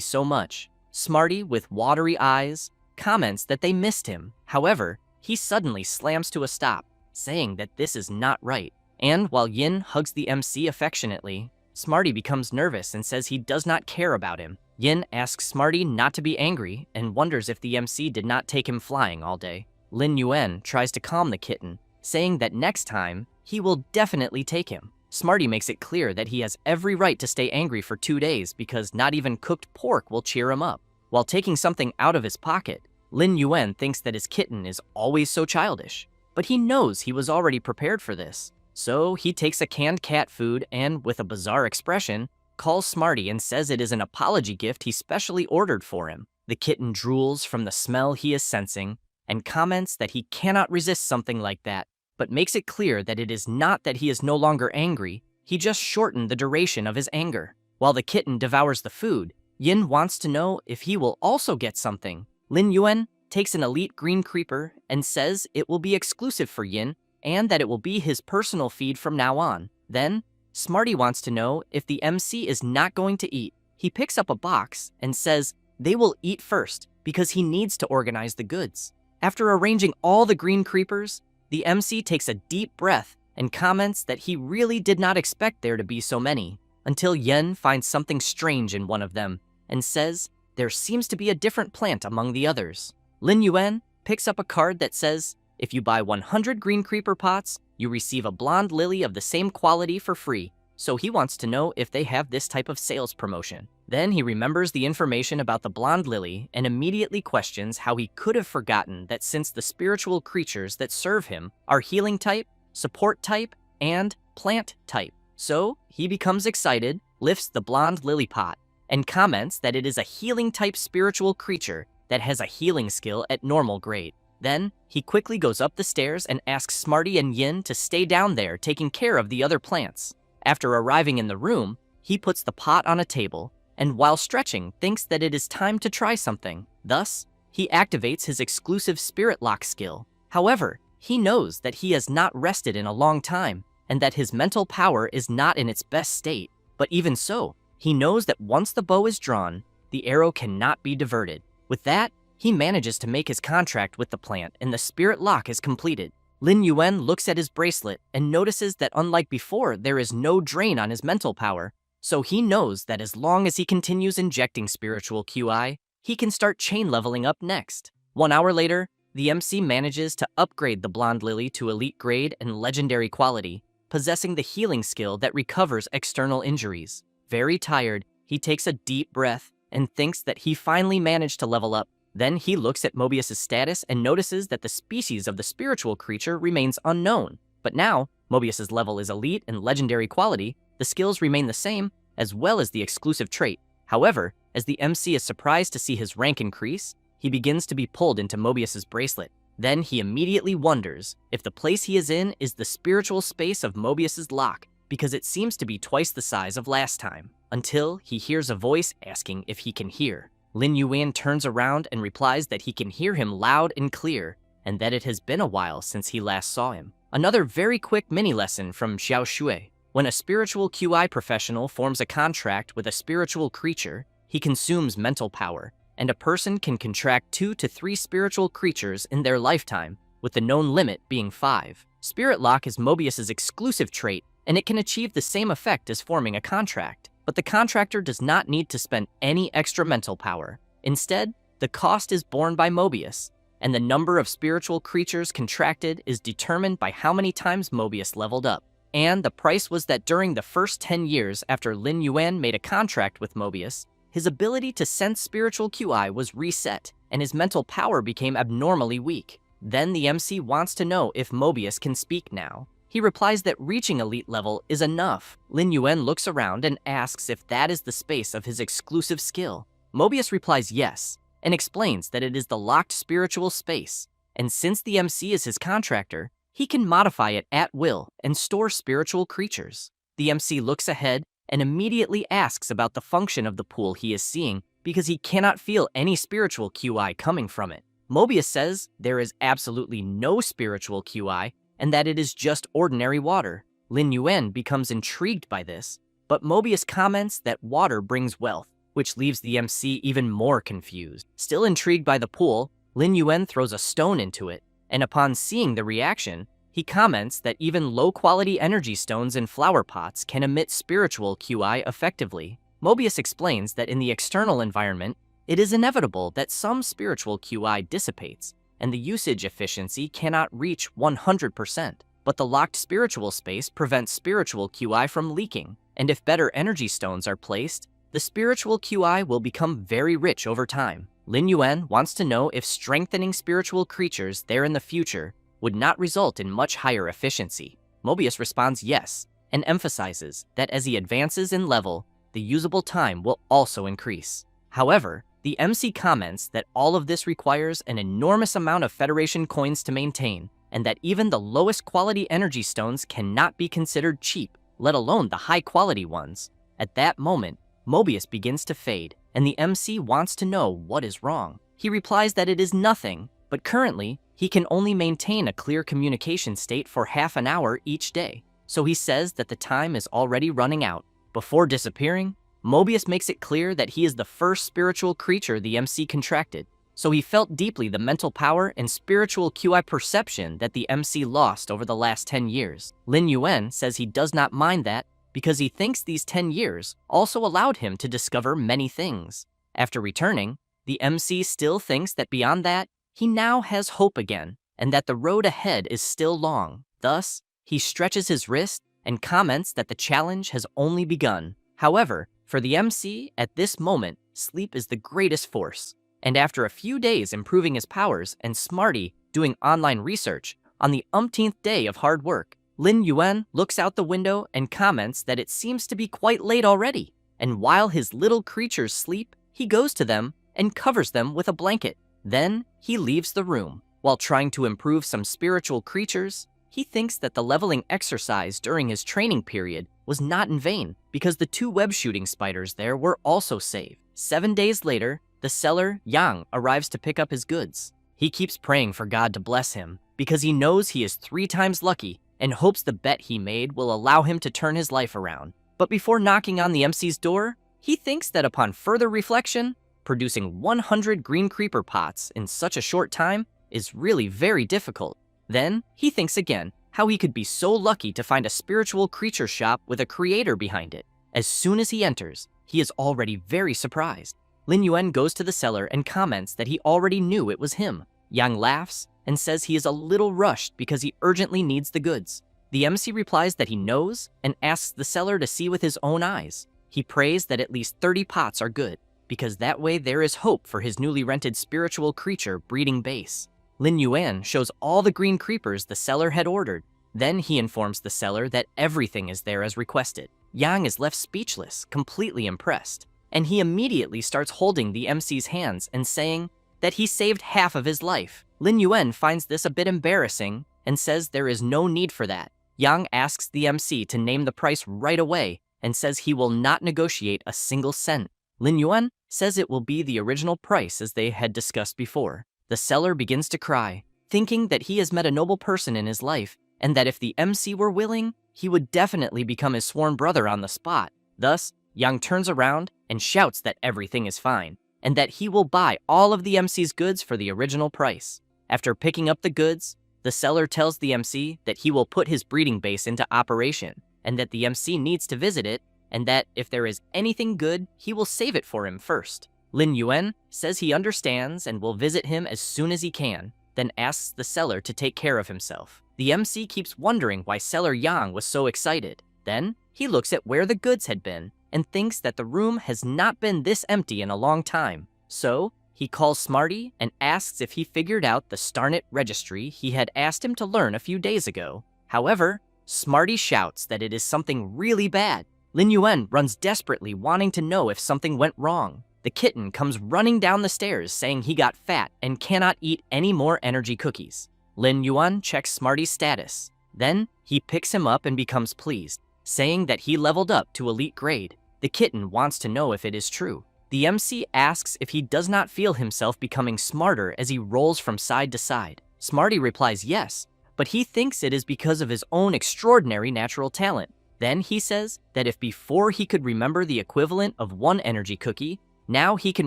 so much. Smarty, with watery eyes, comments that they missed him. However, he suddenly slams to a stop, saying that this is not right. And while Yin hugs the MC affectionately, Smarty becomes nervous and says he does not care about him. Yin asks Smarty not to be angry and wonders if the MC did not take him flying all day. Lin Yuan tries to calm the kitten, saying that next time, he will definitely take him. Smarty makes it clear that he has every right to stay angry for 2 days because not even cooked pork will cheer him up. While taking something out of his pocket, Lin Yuan thinks that his kitten is always so childish, but he knows he was already prepared for this. So he takes a canned cat food and, with a bizarre expression, calls Smarty and says it is an apology gift he specially ordered for him. The kitten drools from the smell he is sensing and comments that he cannot resist something like that, but makes it clear that it is not that he is no longer angry, he just shortened the duration of his anger. While the kitten devours the food, Yin wants to know if he will also get something. Lin Yuan takes an elite green creeper and says it will be exclusive for Yin and that it will be his personal feed from now on. Then, Smarty wants to know if the MC is not going to eat. He picks up a box and says they will eat first because he needs to organize the goods. After arranging all the green creepers, the MC takes a deep breath and comments that he really did not expect there to be so many, until Yen finds something strange in one of them and says there seems to be a different plant among the others. Lin Yuan picks up a card that says, if you buy 100 green creeper pots, you receive a blonde lily of the same quality for free, so he wants to know if they have this type of sales promotion. Then he remembers the information about the blonde lily and immediately questions how he could have forgotten that since the spiritual creatures that serve him are healing type, support type, and plant type. So he becomes excited, lifts the blonde lily pot, and comments that it is a healing type spiritual creature that has a healing skill at normal grade. Then, he quickly goes up the stairs and asks Smarty and Yin to stay down there taking care of the other plants. After arriving in the room, he puts the pot on a table, and while stretching, thinks that it is time to try something. Thus, he activates his exclusive Spirit Lock skill. However, he knows that he has not rested in a long time, and that his mental power is not in its best state. But even so, he knows that once the bow is drawn, the arrow cannot be diverted. With that, he manages to make his contract with the plant and the spirit lock is completed. Lin Yuan looks at his bracelet and notices that unlike before, there is no drain on his mental power. So he knows that as long as he continues injecting spiritual QI, he can start chain leveling up next. 1 hour later, the MC manages to upgrade the blonde lily to elite grade and legendary quality, possessing the healing skill that recovers external injuries. Very tired, he takes a deep breath and thinks that he finally managed to level up. Then he looks at Mobius' status and notices that the species of the spiritual creature remains unknown. But now, Mobius' level is elite and legendary quality, the skills remain the same, as well as the exclusive trait. However, as the MC is surprised to see his rank increase, he begins to be pulled into Mobius' bracelet. Then he immediately wonders if the place he is in is the spiritual space of Mobius' lock, because it seems to be twice the size of last time, until he hears a voice asking if he can hear. Lin Yuan turns around and replies that he can hear him loud and clear, and that it has been a while since he last saw him. Another very quick mini lesson from Xiao Shui. When a spiritual QI professional forms a contract with a spiritual creature, he consumes mental power, and a person can contract 2 to 3 spiritual creatures in their lifetime, with the known limit being 5. Spirit Lock is Mobius' exclusive trait, and it can achieve the same effect as forming a contract. But the contractor does not need to spend any extra mental power. Instead, the cost is borne by Mobius, and the number of spiritual creatures contracted is determined by how many times Mobius leveled up. And the price was that during the first 10 years after Lin Yuan made a contract with Mobius, his ability to sense spiritual QI was reset, and his mental power became abnormally weak. Then the MC wants to know if Mobius can speak now. He replies that reaching elite level is enough. Lin Yuan looks around and asks if that is the space of his exclusive skill. Mobius replies yes, and explains that it is the locked spiritual space, and since the MC is his contractor, he can modify it at will and store spiritual creatures. The MC looks ahead and immediately asks about the function of the pool he is seeing because he cannot feel any spiritual QI coming from it. Mobius says there is absolutely no spiritual QI and that it is just ordinary water. Lin Yuan becomes intrigued by this, but Mobius comments that water brings wealth, which leaves the MC even more confused. Still intrigued by the pool, Lin Yuan throws a stone into it, and upon seeing the reaction, he comments that even low-quality energy stones in flower pots can emit spiritual QI effectively. Mobius explains that in the external environment, it is inevitable that some spiritual QI dissipates, and the usage efficiency cannot reach 100%. But the locked spiritual space prevents spiritual QI from leaking, and if better energy stones are placed, the spiritual QI will become very rich over time. Lin Yuan wants to know if strengthening spiritual creatures there in the future would not result in much higher efficiency. Mobius responds yes, and emphasizes that as he advances in level, the usable time will also increase. However, the MC comments that all of this requires an enormous amount of Federation coins to maintain, and that even the lowest quality energy stones cannot be considered cheap, let alone the high quality ones. At that moment, Mobius begins to fade, and the MC wants to know what is wrong. He replies that it is nothing, but currently, he can only maintain a clear communication state for half an hour each day, so he says that the time is already running out. Before disappearing, Mobius makes it clear that he is the first spiritual creature the MC contracted, so he felt deeply the mental power and spiritual QI perception that the MC lost over the last 10 years. Lin Yuan says he does not mind that because he thinks these 10 years also allowed him to discover many things. After returning, the MC still thinks that beyond that, he now has hope again, and that the road ahead is still long. Thus, he stretches his wrist and comments that the challenge has only begun. However, for the MC, at this moment, sleep is the greatest force. And after a few days improving his powers and Smarty doing online research, on the umpteenth day of hard work, Lin Yuan looks out the window and comments that it seems to be quite late already. And while his little creatures sleep, he goes to them and covers them with a blanket. Then, he leaves the room. While trying to improve some spiritual creatures, he thinks that the leveling exercise during his training period was not in vain because the 2 web shooting spiders there were also saved. 7 days later, the seller, Yang, arrives to pick up his goods. He keeps praying for God to bless him because he knows he is 3 times lucky and hopes the bet he made will allow him to turn his life around. But before knocking on the MC's door, he thinks that upon further reflection, producing 100 green creeper pots in such a short time is really very difficult. Then, he thinks again how he could be so lucky to find a spiritual creature shop with a creator behind it. As soon as he enters, he is already very surprised. Lin Yuan goes to the seller and comments that he already knew it was him. Yang laughs and says he is a little rushed because he urgently needs the goods. The MC replies that he knows and asks the seller to see with his own eyes. He prays that at least 30 pots are good, because that way there is hope for his newly rented spiritual creature breeding base. Lin Yuan shows all the green creepers the seller had ordered. Then he informs the seller that everything is there as requested. Yang is left speechless, completely impressed, and he immediately starts holding the MC's hands and saying that he saved half of his life. Lin Yuan finds this a bit embarrassing and says there is no need for that. Yang asks the MC to name the price right away and says he will not negotiate a single cent. Lin Yuan says it will be the original price as they had discussed before. The seller begins to cry, thinking that he has met a noble person in his life and that if the MC were willing, he would definitely become his sworn brother on the spot. Thus, Yang turns around and shouts that everything is fine and that he will buy all of the MC's goods for the original price. After picking up the goods, the seller tells the MC that he will put his breeding base into operation and that the MC needs to visit it and that if there is anything good, he will save it for him first. Lin Yuan says he understands and will visit him as soon as he can, then asks the seller to take care of himself. The MC keeps wondering why seller Yang was so excited. Then, he looks at where the goods had been and thinks that the room has not been this empty in a long time. So, he calls Smarty and asks if he figured out the Starnet registry he had asked him to learn a few days ago. However, Smarty shouts that it is something really bad. Lin Yuan runs desperately wanting to know if something went wrong. the kitten comes running down the stairs saying he got fat and cannot eat any more energy cookies. Lin Yuan checks Smarty's status. Then, he picks him up and becomes pleased, saying that he leveled up to elite grade. The kitten wants to know if it is true. The MC asks if he does not feel himself becoming smarter as he rolls from side to side. Smarty replies yes, but he thinks it is because of his own extraordinary natural talent. Then he says that if before he could remember the equivalent of 1 energy cookie, now he can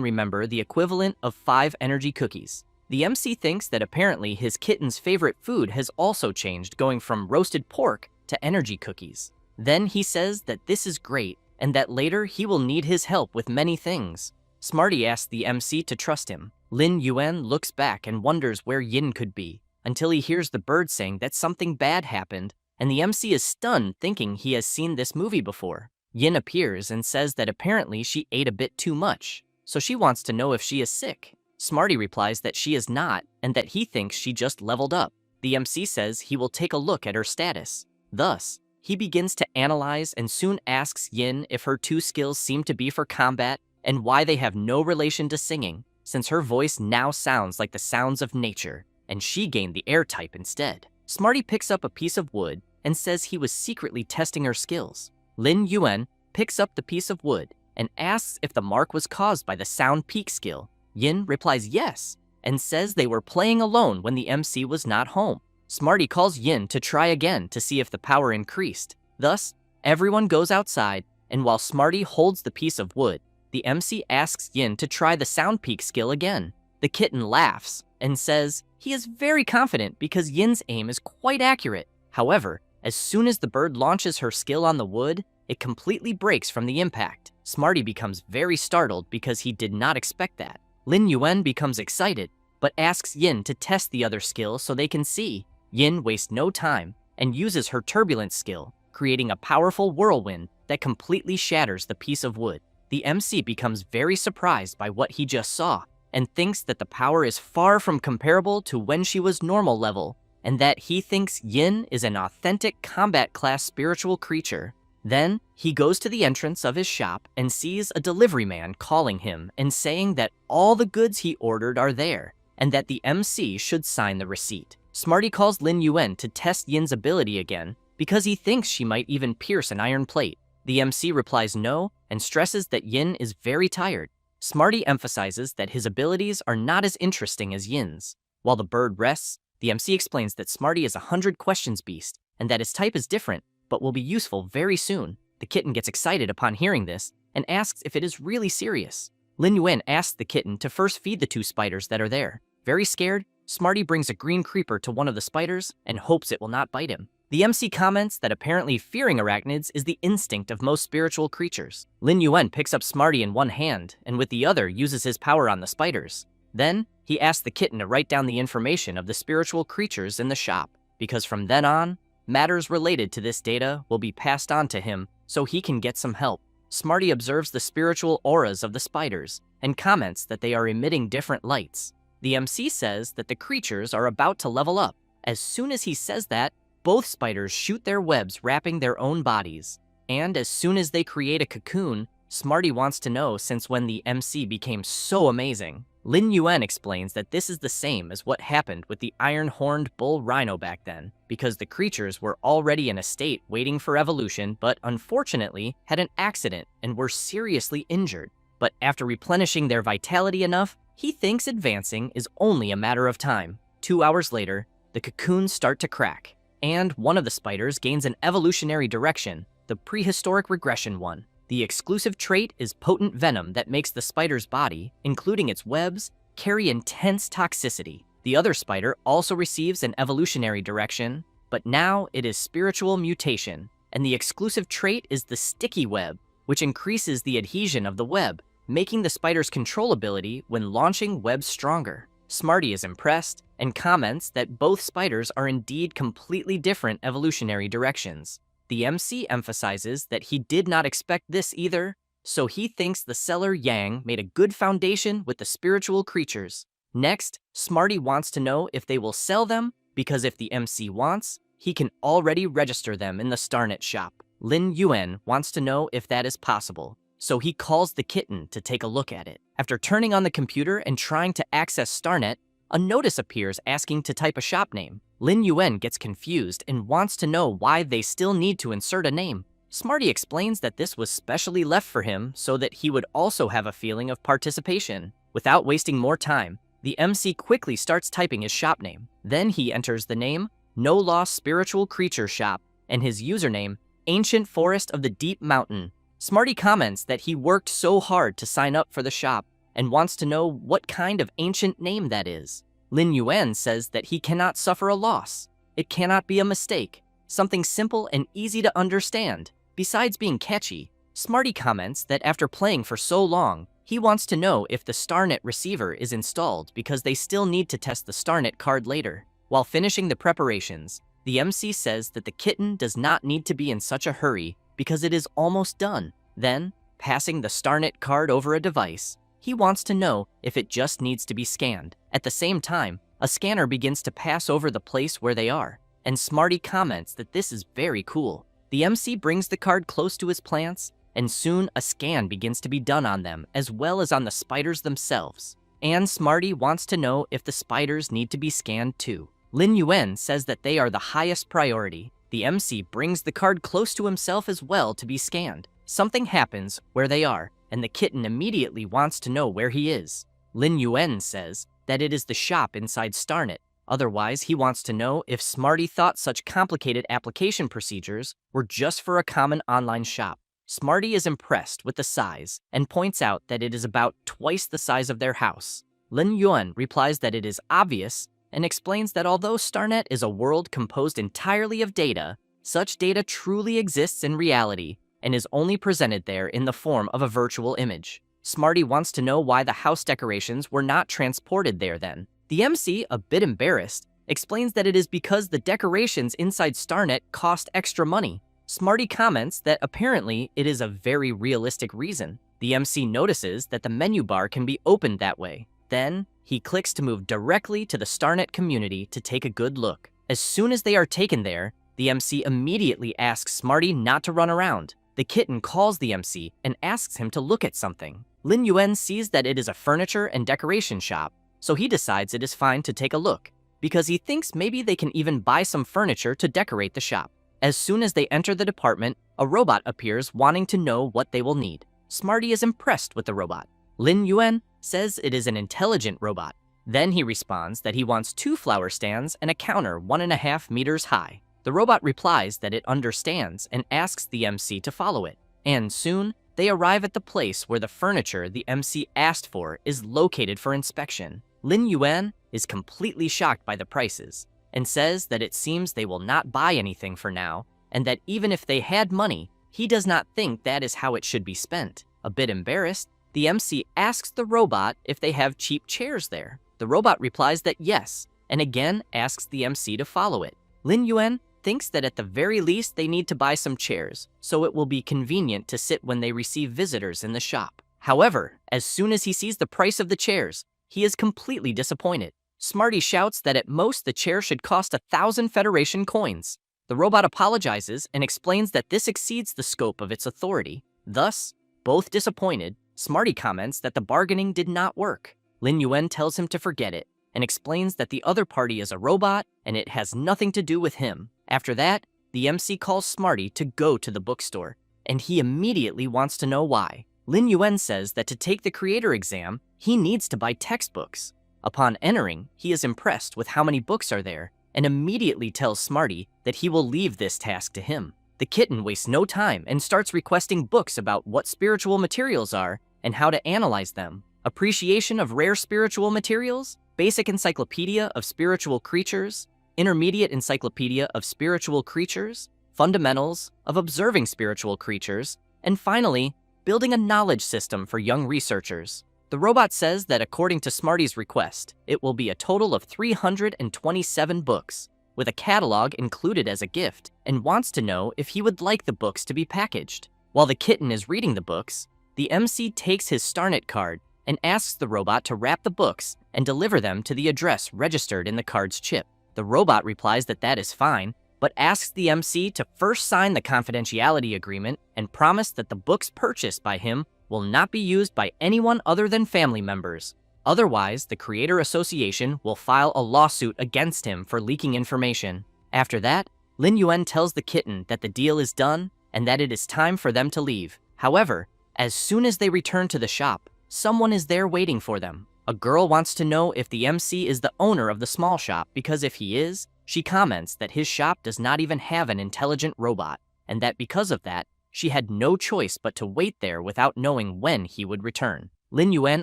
remember the equivalent of 5 energy cookies. The MC thinks that apparently his kitten's favorite food has also changed, going from roasted pork to energy cookies. Then he says that this is great and that later he will need his help with many things. Smarty asks the MC to trust him. Lin Yuan looks back and wonders where Yin could be, until he hears the bird saying that something bad happened, and the MC is stunned thinking he has seen this movie before. Yin appears and says that apparently she ate a bit too much, so she wants to know if she is sick. Smarty replies that she is not, and that he thinks she just leveled up. The MC says he will take a look at her status. Thus, he begins to analyze and soon asks Yin if her 2 skills seem to be for combat and why they have no relation to singing, since her voice now sounds like the sounds of nature, and she gained the air type instead. Smarty picks up a piece of wood and says he was secretly testing her skills. Lin Yuan picks up the piece of wood and asks if the mark was caused by the sound peak skill. Yin replies yes, and says they were playing alone when the MC was not home. Smarty calls Yin to try again to see if the power increased. Thus, everyone goes outside, and while Smarty holds the piece of wood, the MC asks Yin to try the sound peak skill again. The kitten laughs and says he is very confident because Yin's aim is quite accurate. However, as soon as the bird launches her skill on the wood, it completely breaks from the impact. Smarty becomes very startled because he did not expect that. Lin Yuan becomes excited, but asks Yin to test the other skill so they can see. Yin wastes no time and uses her turbulence skill, creating a powerful whirlwind that completely shatters the piece of wood. The MC becomes very surprised by what he just saw and thinks that the power is far from comparable to when she was normal level, and that he thinks Yin is an authentic combat class spiritual creature. Then, he goes to the entrance of his shop and sees a delivery man calling him and saying that all the goods he ordered are there, and that the MC should sign the receipt. Smarty calls Lin Yuan to test Yin's ability again, because he thinks she might even pierce an iron plate. The MC replies no, and stresses that Yin is very tired. Smarty emphasizes that his abilities are not as interesting as Yin's. While the bird rests, the MC explains that Smarty is a 100 questions beast, and that his type is different, but will be useful very soon. The kitten gets excited upon hearing this, and asks if it is really serious. Lin Yuan asks the kitten to first feed the 2 spiders that are there. Very scared, Smarty brings a green creeper to one of the spiders and hopes it will not bite him. The MC comments that apparently fearing arachnids is the instinct of most spiritual creatures. Lin Yuan picks up Smarty in one hand, and with the other uses his power on the spiders. Then, he asks the kitten to write down the information of the spiritual creatures in the shop, because from then on, matters related to this data will be passed on to him so he can get some help. Smarty observes the spiritual auras of the spiders and comments that they are emitting different lights. The MC says that the creatures are about to level up. As soon as he says that, both spiders shoot their webs wrapping their own bodies. And as soon as they create a cocoon, Smarty wants to know since when the MC became so amazing. Lin Yuan explains that this is the same as what happened with the iron-horned bull rhino back then, because the creatures were already in a state waiting for evolution, but unfortunately had an accident and were seriously injured. But after replenishing their vitality enough, he thinks advancing is only a matter of time. 2 hours later, the cocoons start to crack, and one of the spiders gains an evolutionary direction, the prehistoric regression one. The exclusive trait is potent venom that makes the spider's body, including its webs, carry intense toxicity. The other spider also receives an evolutionary direction, but now it is spiritual mutation, and the exclusive trait is the sticky web, which increases the adhesion of the web, making the spider's control ability when launching webs stronger. Smarty is impressed and comments that both spiders are indeed completely different evolutionary directions. The MC emphasizes that he did not expect this either, so he thinks the seller Yang made a good foundation with the spiritual creatures. Next, Smarty wants to know if they will sell them, because if the MC wants, he can already register them in the Starnet shop. Lin Yuan wants to know if that is possible. so he calls the kitten to take a look at it. After turning on the computer and trying to access StarNet, a notice appears asking to type a shop name. Lin Yuan gets confused and wants to know why they still need to insert a name. Smarty explains that this was specially left for him so that he would also have a feeling of participation. Without wasting more time, the MC quickly starts typing his shop name. Then he enters the name, No Lost Spiritual Creature Shop, and his username, Ancient Forest of the Deep Mountain. Smarty comments that he worked so hard to sign up for the shop and wants to know what kind of ancient name that is. Lin Yuan says that he cannot suffer a loss. It cannot be a mistake, something simple and easy to understand. Besides being catchy, Smarty comments that after playing for so long, he wants to know if the StarNet receiver is installed because they still need to test the StarNet card later. While finishing the preparations, the MC says that the kitten does not need to be in such a hurry because it is almost done. Then, passing the StarNet card over a device, he wants to know if it just needs to be scanned. At the same time, a scanner begins to pass over the place where they are, and Smarty comments that this is very cool. The MC brings the card close to his plants, and soon a scan begins to be done on them as well as on the spiders themselves. And Smarty wants to know if the spiders need to be scanned too. Lin Yuan says that they are the highest priority. The MC brings the card close to himself as well to be scanned. Something happens where they are, and the kitten immediately wants to know where he is. Lin Yuan says that it is the shop inside StarNet. Otherwise, he wants to know if Smarty thought such complicated application procedures were just for a common online shop. Smarty is impressed with the size and points out that it is about twice the size of their house. Lin Yuan replies that it is obvious and explains that although StarNet is a world composed entirely of data, such data truly exists in reality and is only presented there in the form of a virtual image. Smarty wants to know why the house decorations were not transported there then. The MC, a bit embarrassed, explains that it is because the decorations inside StarNet cost extra money. Smarty comments that apparently it is a very realistic reason. The MC notices that the menu bar can be opened that way. Then, he clicks to move directly to the StarNet community to take a good look. As soon as they are taken there, the MC immediately asks Smarty not to run around. The kitten calls the MC and asks him to look at something. Lin Yuan sees that it is a furniture and decoration shop, so he decides it is fine to take a look, because he thinks maybe they can even buy some furniture to decorate the shop. As soon as they enter the department, a robot appears wanting to know what they will need. Smarty is impressed with the robot. Lin Yuan says it is an intelligent robot. Then he responds that he wants 2 flower stands and a counter 1.5 meters high. The robot replies that it understands and asks the MC to follow it. And soon, they arrive at the place where the furniture the MC asked for is located for inspection. Lin Yuan is completely shocked by the prices and says that it seems they will not buy anything for now, and that even if they had money, he does not think that is how it should be spent. A bit embarrassed, the MC asks the robot if they have cheap chairs there. The robot replies that yes, and again asks the MC to follow it. Lin Yuan thinks that at the very least they need to buy some chairs, so it will be convenient to sit when they receive visitors in the shop. However, as soon as he sees the price of the chairs, he is completely disappointed. Smarty shouts that at most the chair should cost 1,000 Federation coins. The robot apologizes and explains that this exceeds the scope of its authority. Thus, both disappointed, Smarty comments that the bargaining did not work. Lin Yuan tells him to forget it and explains that the other party is a robot and it has nothing to do with him. After that, the MC calls Smarty to go to the bookstore, and he immediately wants to know why. Lin Yuan says that to take the creator exam, he needs to buy textbooks. Upon entering, he is impressed with how many books are there, and immediately tells Smarty that he will leave this task to him. The kitten wastes no time and starts requesting books about what spiritual materials are and how to analyze them. Appreciation of rare spiritual materials, Basic Encyclopedia of Spiritual Creatures, Intermediate Encyclopedia of Spiritual Creatures, Fundamentals of Observing Spiritual Creatures, and finally, Building a Knowledge System for Young Researchers. The robot says that according to Smarty's request, it will be a total of 327 books, with a catalog included as a gift, and wants to know if he would like the books to be packaged. While the kitten is reading the books, the MC takes his StarNet card and asks the robot to wrap the books and deliver them to the address registered in the card's chip. The robot replies that that is fine, but asks the MC to first sign the confidentiality agreement and promise that the books purchased by him will not be used by anyone other than family members. Otherwise, the Creator Association will file a lawsuit against him for leaking information. After that, Lin Yuan tells the kitten that the deal is done and that it is time for them to leave. However, as soon as they return to the shop, someone is there waiting for them. A girl wants to know if the MC is the owner of the small shop because if he is, she comments that his shop does not even have an intelligent robot, and that because of that, she had no choice but to wait there without knowing when he would return. Lin Yuan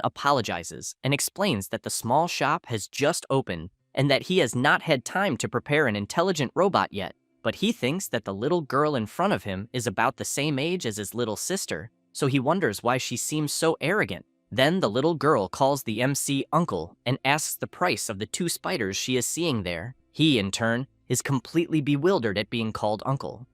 apologizes and explains that the small shop has just opened and that he has not had time to prepare an intelligent robot yet, but he thinks that the little girl in front of him is about the same age as his little sister, so he wonders why she seems so arrogant. Then the little girl calls the MC uncle and asks the price of the 2 spiders she is seeing there. He, in turn, is completely bewildered at being called uncle.